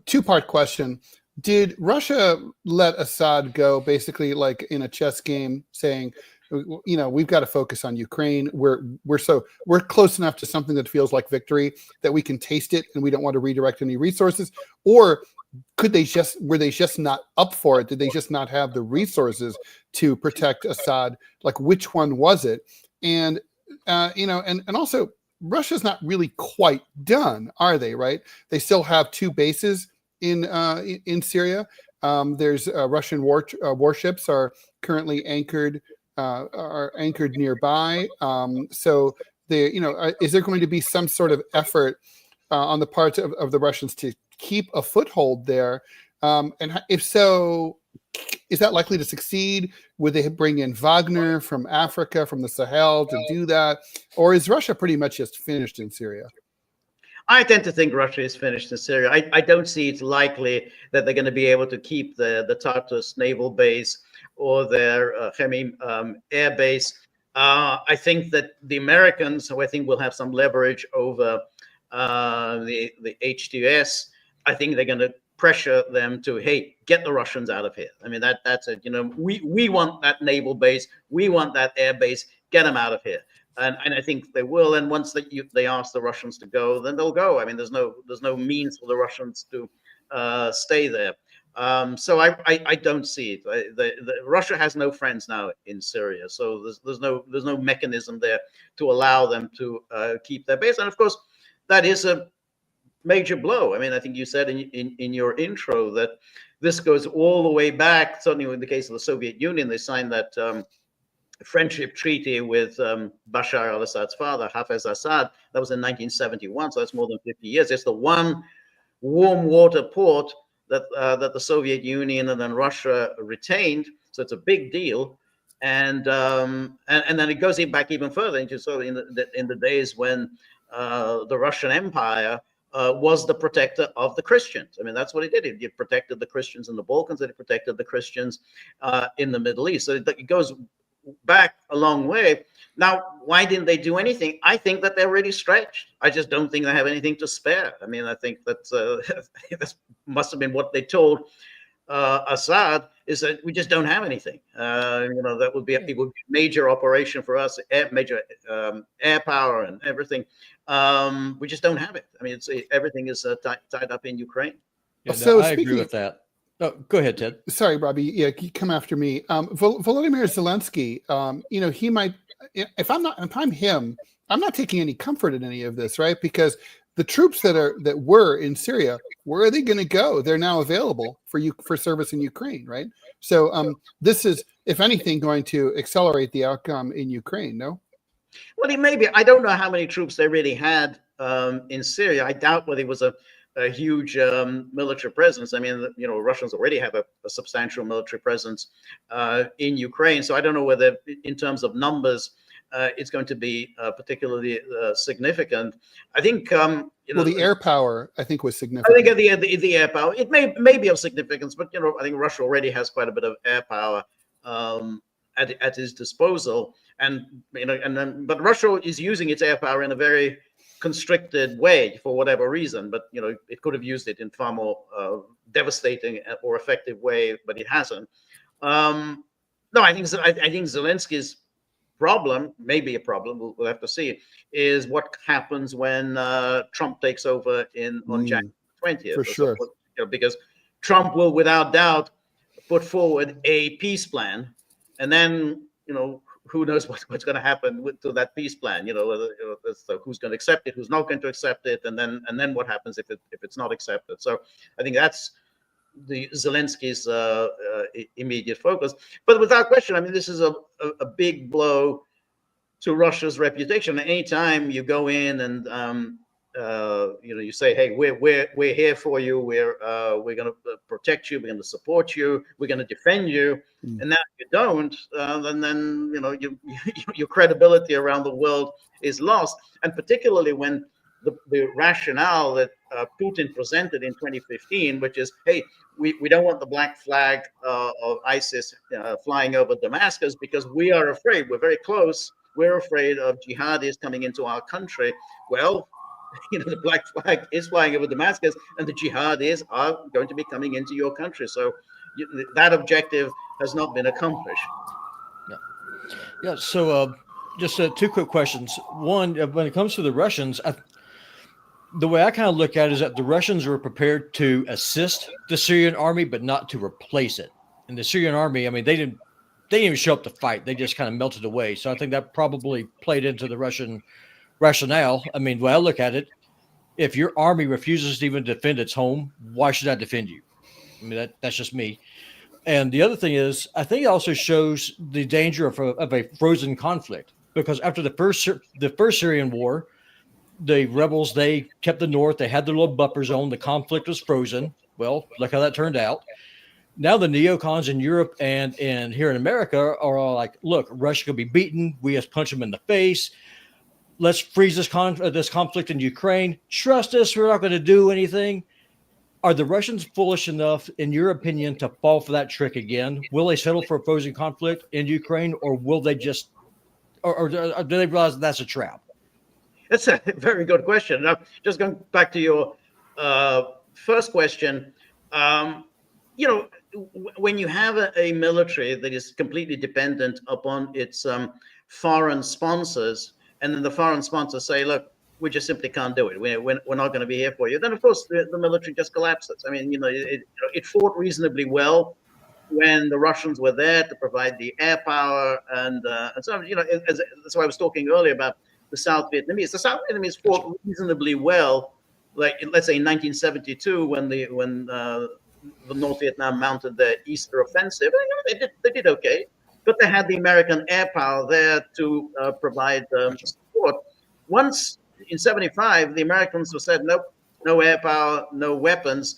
two-part question. Did Russia let Assad go basically like in a chess game saying, we've got to focus on Ukraine. We're close enough to something that feels like victory that we can taste it, and we don't want to redirect any resources? Or were they just not up for it? Did they just not have the resources to protect Assad? Like, which one was it? And and also, Russia's not really quite done, are they? Right? They still have 2 bases in Syria. There's Russian warships are currently anchored nearby. So is there going to be some sort of effort on the part of the Russians to keep a foothold there? And if so, is that likely to succeed? Would they bring in Wagner from Africa, from the Sahel to do that? Or is Russia pretty much just finished in Syria? I tend to think Russia is finished in Syria. I don't see it likely that they're going to be able to keep the Tartus naval base or their Khmeim air base. I think that the Americans, who I think will have some leverage over the HTS, I think they're going to pressure them to, hey, get the Russians out of here. I mean, that's it. We want that naval base. We want that air base. Get them out of here. And I think they will. And once they ask the Russians to go, then they'll go. I mean, there's no means for the Russians to stay there. So I don't see it. Russia has no friends now in Syria, so there's no mechanism there to allow them to keep their base. And of course, that is a major blow. I mean, I think you said in your intro that this goes all the way back. Certainly, in the case of the Soviet Union, they signed that friendship treaty with Bashar al-Assad's father, Hafez Assad. That was in 1971, so that's more than 50 years. It's the one warm water port that the Soviet Union and then Russia retained. So it's a big deal. And then it goes back even further into sort of in the days when the Russian Empire was the protector of the Christians. I mean, that's what it did. It protected the Christians in the Balkans, and it protected the Christians in the Middle East. So it goes back a long way. Now, why didn't they do anything? I think that they're really stretched. I just don't think they have anything to spare. I mean, I think that that must have been what they told Assad, is that we just don't have anything. That would be a major operation for us, major air power and everything. We just don't have it. I mean, everything is tied up in Ukraine. Yeah, so I agree with that. Oh, go ahead, Ted. Sorry, Robby. Yeah, you come after me. Volodymyr Zelensky, he might. If I'm him, I'm not taking any comfort in any of this, right? Because the troops that were in Syria, where are they going to go? They're now available for service in Ukraine, right? So this is, if anything, going to accelerate the outcome in Ukraine. No. Well, it may be. I don't know how many troops they really had in Syria. I doubt whether it was a huge military presence. I mean, Russians already have a substantial military presence in Ukraine. So I don't know whether, in terms of numbers, it's going to be particularly significant. I think. The air power, I think, was significant. I think the air power, it may be of significance, but I think Russia already has quite a bit of air power at his disposal, but Russia is using its air power in a very constricted way for whatever reason, but it could have used it in far more devastating or effective way, but it hasn't. No, I think Zelensky's problem, maybe a problem, we'll have to see, is what happens when Trump takes over on January 20th. For sure. Because Trump will, without doubt, put forward a peace plan, and then who knows what's going to happen to that peace plan? So who's going to accept it, who's not going to accept it, and then what happens if it's not accepted? So I think that's the Zelensky's immediate focus. But without question, I mean, this is a big blow to Russia's reputation. Anytime you go in and you say, hey, we're here for you, we're going to protect you, we're going to support you, we're going to defend you, and now if you don't, then your credibility around the world is lost. And particularly when the rationale that Putin presented in 2015, which is, hey, we don't want the black flag of ISIS flying over Damascus because we are afraid, we're very close, we're afraid of jihadis coming into our country. Well, the black flag is flying over Damascus, and the jihadis are going to be coming into your country. So that objective has not been accomplished. Yeah. So just two quick questions. One, when it comes to the Russians, the way I kind of look at it is that the Russians were prepared to assist the Syrian army, but not to replace it. And the Syrian army, I mean, they didn't even show up to fight. They just kind of melted away. So I think that probably played into the Russian rationale. I mean, when I look at it, if your army refuses to even defend its home, why should I defend you? I mean, that's just me. And the other thing is, I think it also shows the danger of a frozen conflict, because after the first Syrian war, the rebels, they kept the north. They had their little buffer zone. The conflict was frozen. Well, look how that turned out. Now the neocons in Europe and here in America are all like, look, Russia could be beaten. We just punch them in the face. Let's freeze this conflict in Ukraine. Trust us, we're not going to do anything. Are the Russians foolish enough, in your opinion, to fall for that trick again? Will they settle for a frozen conflict in Ukraine, or will they just, or do they realize that's a trap? That's a very good question. Now, just going back to your first question, when you have a military that is completely dependent upon its foreign sponsors, and then the foreign sponsors say, look, we just simply can't do it. We're not going to be here for you. Then, of course, the military just collapses. I mean, it fought reasonably well when the Russians were there to provide the air power. And so, that's why I was talking earlier about the South Vietnamese. The South Vietnamese fought reasonably well, like let's say in 1972 when the North Vietnam mounted their Easter offensive. They did okay, but they had the American air power there to provide support. Once in 75, the Americans said, nope, no air power, no weapons.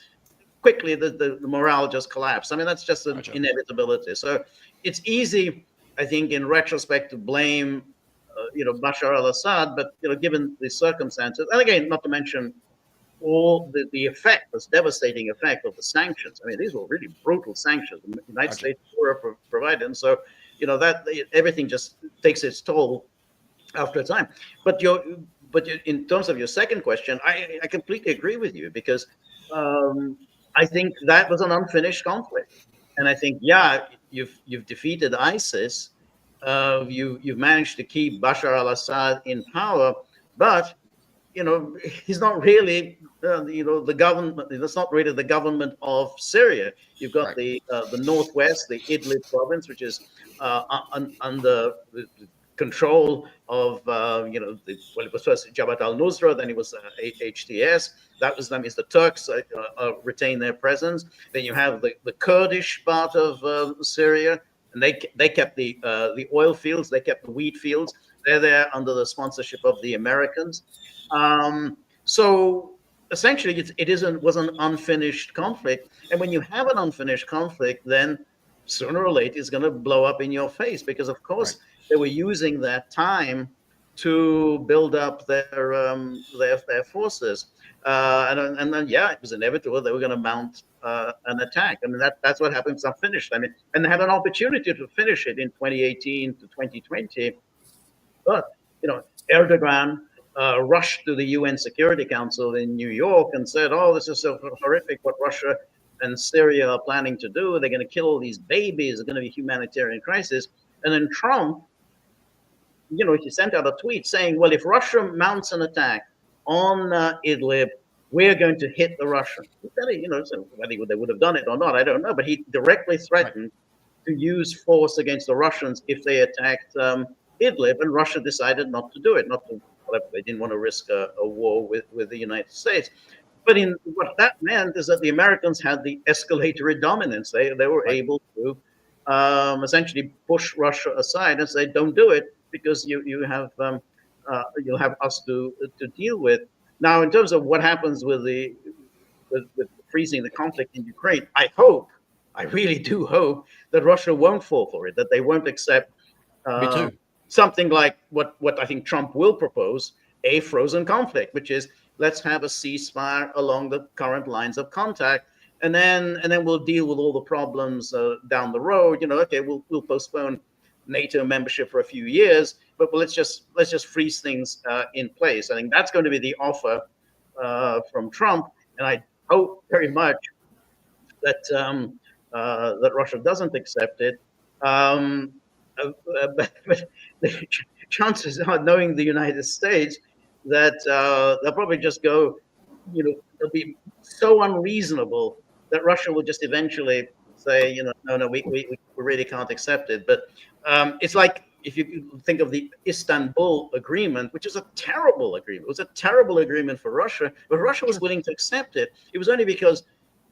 Quickly, the morale just collapsed. I mean, that's just an inevitability. So it's easy, I think, in retrospect, to blame Bashar al-Assad, but given the circumstances, and again, not to mention all the effect, this devastating effect of the sanctions. I mean, these were really brutal sanctions the United States provided, and so that everything just takes its toll after a time. But in terms of your second question, I completely agree with you, because I think that was an unfinished conflict, and I think you've defeated ISIS. You've managed to keep Bashar al-Assad in power, but he's not really the government. That's not really the government of Syria. You've got the northwest, the Idlib province, which is under the control of it was first Jabhat al-Nusra, then it was HTS. That was them. Is the Turks retain their presence. Then you have the Kurdish part of Syria. And they kept the oil fields, they kept the wheat fields. They're there under the sponsorship of the Americans. So essentially, it was an unfinished conflict. And when you have an unfinished conflict, then sooner or later it's going to blow up in your face, because of course they were using that time to build up their forces. And then it was inevitable they were going to mount an attack. I mean, that's what happened. It's unfinished. I mean, and they had an opportunity to finish it in 2018 to 2020, but Erdogan rushed to the UN Security Council in New York and said, "Oh, this is so horrific what Russia and Syria are planning to do. They're going to kill all these babies. It's going to be a humanitarian crisis." And then Trump, he sent out a tweet saying, "Well, if Russia mounts an attack on Idlib, we're going to hit the Russians." So whether they would have done it or not, I don't know. But he directly threatened to use force against the Russians if they attacked Idlib, and Russia decided not to do it. They didn't want to risk a war with the United States. But what that meant is that the Americans had the escalatory dominance. They were able to essentially push Russia aside and say, "Don't do it, because you'll have us to deal with." Now, in terms of what happens with freezing the conflict in Ukraine, I really do hope that Russia won't fall for it, that they won't accept something like what I think Trump will propose, a frozen conflict, which is, let's have a ceasefire along the current lines of contact, and then we'll deal with all the problems down the road. We'll postpone NATO membership for a few years, but let's just freeze things in place. I think that's going to be the offer from Trump, and I hope very much that Russia doesn't accept it. But the chances are, knowing the United States, that they'll probably just go, they'll be so unreasonable that Russia will just eventually say, no, we really can't accept it. But it's like, if you think of the Istanbul Agreement, which is a terrible agreement. It was a terrible agreement for Russia, but Russia was willing to accept it. It was only because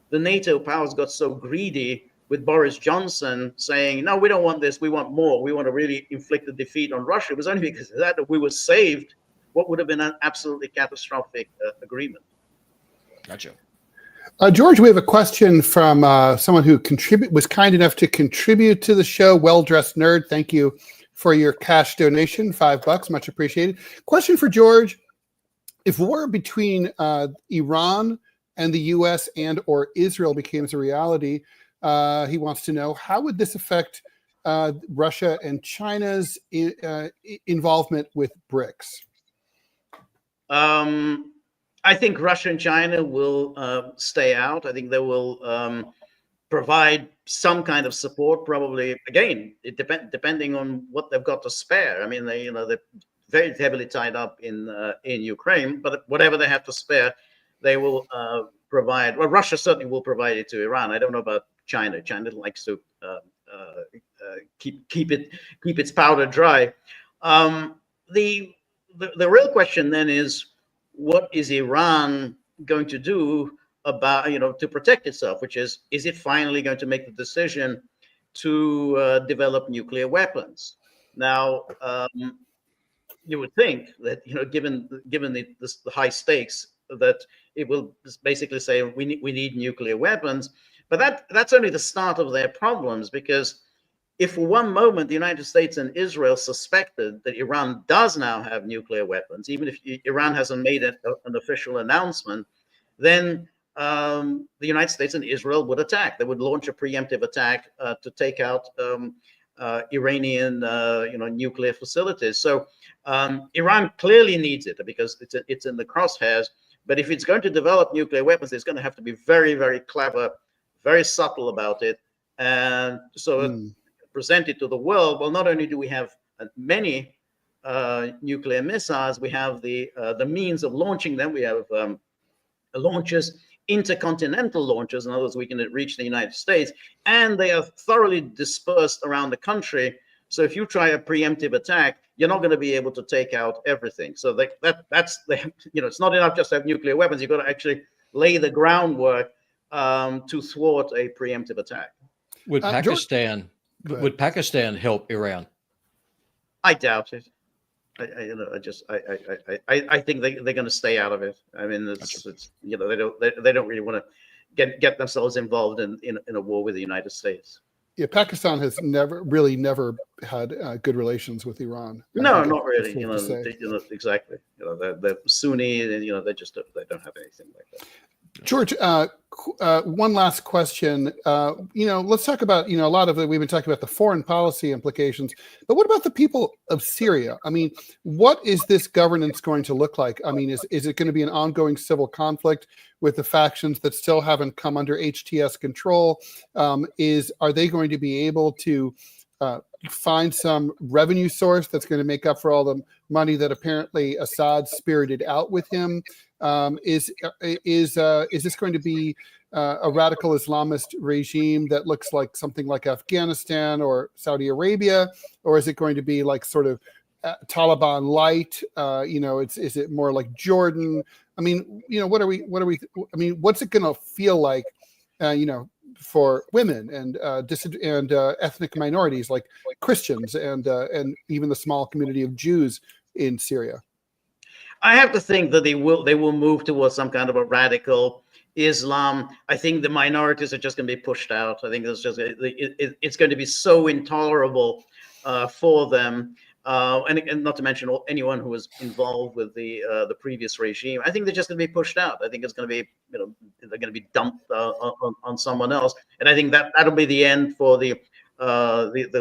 the NATO powers got so greedy, with Boris Johnson saying, no, we don't want this, we want more, we want to really inflict a defeat on Russia. It was only because of that we were saved what would have been an absolutely catastrophic agreement. Gotcha. George, we have a question from someone who was kind enough to contribute to the show. Well-dressed nerd, thank you for your cash donation, $5, much appreciated. Question for George: if war between Iran and the U.S. and or Israel becomes a reality, he wants to know, how would this affect Russia and China's involvement with BRICS? I think Russia and China will stay out. I think they will provide some kind of support, probably. Again, depending on what they've got to spare. I mean, they're very heavily tied up in Ukraine, but whatever they have to spare, they will provide. Well, Russia certainly will provide it to Iran. I don't know about China. China likes to keep its powder dry. The real question then is, what is Iran going to do about, to protect itself? Which is it finally going to make the decision to develop nuclear weapons? Now, you would think that, given the high stakes, that it will basically say we need nuclear weapons. But that's only the start of their problems, because if for one moment the United States and Israel suspected that Iran does now have nuclear weapons, even if Iran hasn't made an official announcement, then the United States and Israel would attack. They would launch a preemptive attack to take out Iranian nuclear facilities. So Iran clearly needs it because it's in the crosshairs. But if it's going to develop nuclear weapons, it's going to have to be very, very clever, very subtle about it, and so present it to the world. Well, not only do we have many nuclear missiles, we have the means of launching them. We have launchers, intercontinental launchers. In other words, we can reach the United States, and they are thoroughly dispersed around the country. So if you try a preemptive attack, you're not going to be able to take out everything. So it's not enough just to have nuclear weapons. You've got to actually lay the groundwork to thwart a preemptive attack. Would Pakistan help Iran? I doubt it. I think they're going to stay out of it. I mean, it's they don't really want to get themselves involved in a war with the United States. Yeah, Pakistan has never had good relations with Iran. No, not really. Exactly. They're Sunni, and they don't have anything like that. George, one last question. Let's talk about, a lot of it. We've been talking about the foreign policy implications, but what about the people of Syria? I mean, what is this governance going to look like? I mean, is it going to be an ongoing civil conflict with the factions that still haven't come under HTS control? Are they going to be able to find some revenue source that's going to make up for all the money that apparently Assad spirited out with him? Is this going to be a radical Islamist regime that looks like something like Afghanistan or Saudi Arabia, or is it going to be like sort of Taliban light? Is it more like Jordan? I mean, what's it going to feel like? For women and ethnic minorities like Christians and even the small community of Jews in Syria? I have to think that they will move towards some kind of a radical Islam. I think the minorities are just going to be pushed out. I think it's going to be so intolerable for them, and not to mention anyone who was involved with the previous regime. I think they're just going to be pushed out. I think it's going to be they're going to be dumped on someone else, and I think that'll be the end for the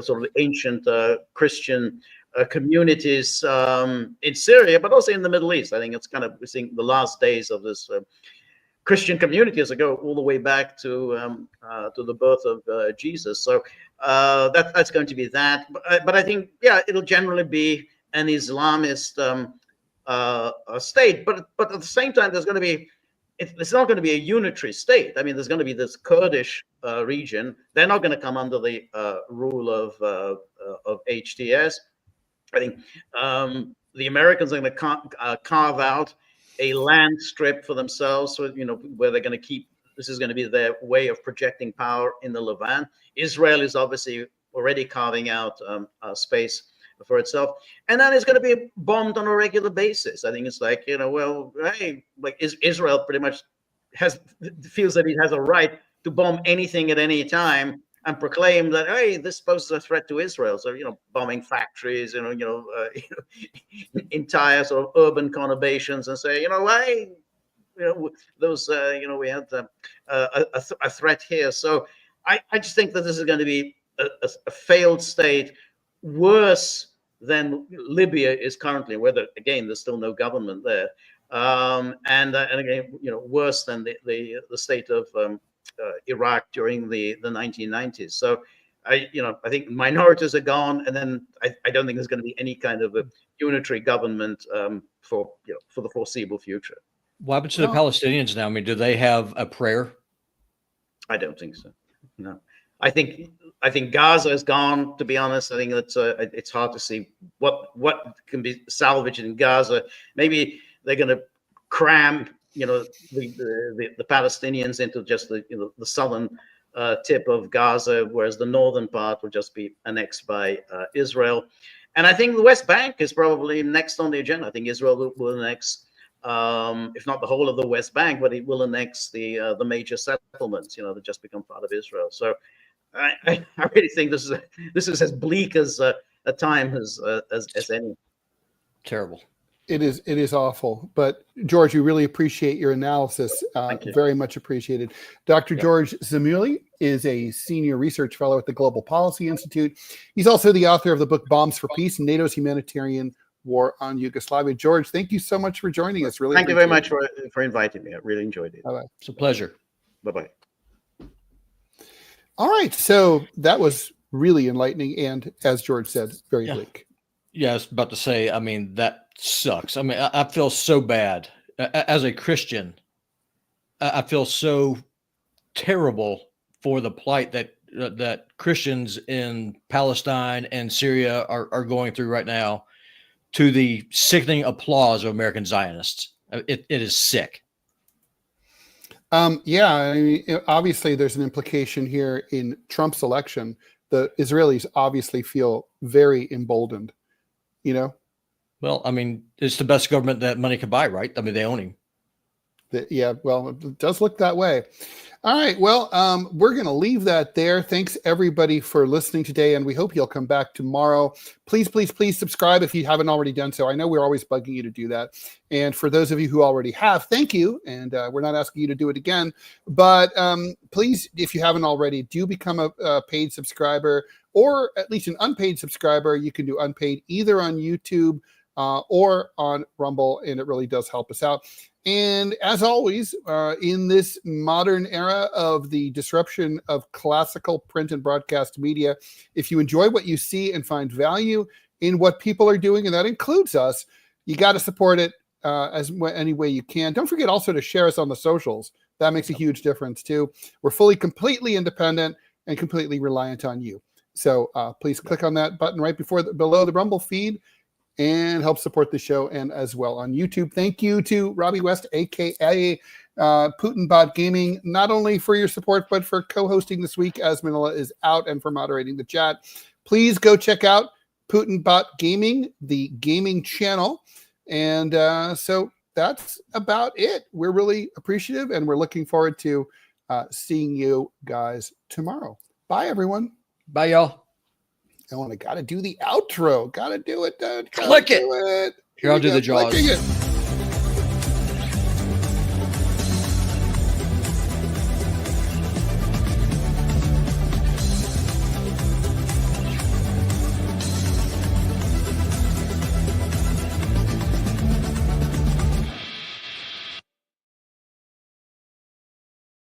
sort of ancient Christian communities in Syria, but also in the Middle East. I think we're seeing the last days of this Christian communities that go all the way back to the birth of Jesus. So that's going to be that. But I think, yeah, it'll generally be an Islamist state. But at the same time, there's going to be, it's not going to be a unitary state. I mean, there's going to be this Kurdish region. They're not going to come under the rule of HTS. I think the Americans are going to carve out a land strip for themselves, so where they're going to keep. This is going to be their way of projecting power in the Levant. Israel is obviously already carving out space for itself, and then it's going to be bombed on a regular basis. I think it's like, well, hey, like Israel pretty much feels that it has a right to bomb anything at any time and proclaim that, hey, this poses a threat to Israel. So bombing factories, entire sort of urban conurbations, and say, hey, those, we had a threat here. So I just think that this is going to be a failed state, worse than Libya is currently, where again there's still no government there, and again worse than the state of Iraq during the 1990s. So I think minorities are gone, and then I don't think there's going to be any kind of a unitary government for the foreseeable future. What happened to the Palestinians now? I mean, do they have a prayer? I don't think so. No, I think Gaza is gone. To be honest, I think it's hard to see what can be salvaged in Gaza. Maybe they're going to cram the Palestinians into just the southern tip of Gaza, whereas the northern part will just be annexed by Israel. And I think the West Bank is probably next on the agenda. I think Israel will annex, if not the whole of the West Bank, but it will annex the major settlements, that just become part of Israel. So I really think this is as bleak as a time as any. Terrible. It is awful. But George, we really appreciate your analysis. Thank you. Very much appreciated. Dr. George Szamuely is a senior research fellow at the Global Policy Institute. He's also the author of the book Bombs for Peace, NATO's Humanitarian War on Yugoslavia. George, thank you so much for joining us. Really, thank you very much for inviting me. I really enjoyed it. Bye-bye. It's a pleasure. Bye-bye. All right. So that was really enlightening. And as George said, very bleak. Yeah, I was about to say, I mean, that sucks. I mean, I feel so bad as a Christian. I feel so terrible for the plight that Christians in Palestine and Syria are going through right now, to the sickening applause of American Zionists. It is sick. Yeah, I mean, obviously there's an implication here in Trump's election. The Israelis obviously feel very emboldened, Well, I mean, it's the best government that money can buy, right? I mean, they own him. Yeah, well, it does look that way. All right, well, we're going to leave that there. Thanks, everybody, for listening today, and we hope you'll come back tomorrow. Please, please, please subscribe if you haven't already done so. I know we're always bugging you to do that. And for those of you who already have, thank you, and we're not asking you to do it again. But please, if you haven't already, do become a paid subscriber, or at least an unpaid subscriber. You can do unpaid either on YouTube or on Rumble, and it really does help us out. And as always, in this modern era of the disruption of classical print and broadcast media, if you enjoy what you see and find value in what people are doing, and that includes us, you got to support it any way you can. Don't forget also to share us on the socials. That makes a huge difference too. We're completely independent and completely reliant on you. So please click on that button right below the Rumble feed and help support the show, and as well on YouTube. Thank you to Robby West, aka Putinbot Gaming, not only for your support, but for co-hosting this week as Manila is out, and for moderating the chat. Please go check out Putinbot Gaming, the gaming channel. And so that's about it. We're really appreciative, and we're looking forward to seeing you guys tomorrow. Bye, everyone. Bye, y'all. I got to do the outro. Got to do it, dude. Click it. Here, I'll do the jaws.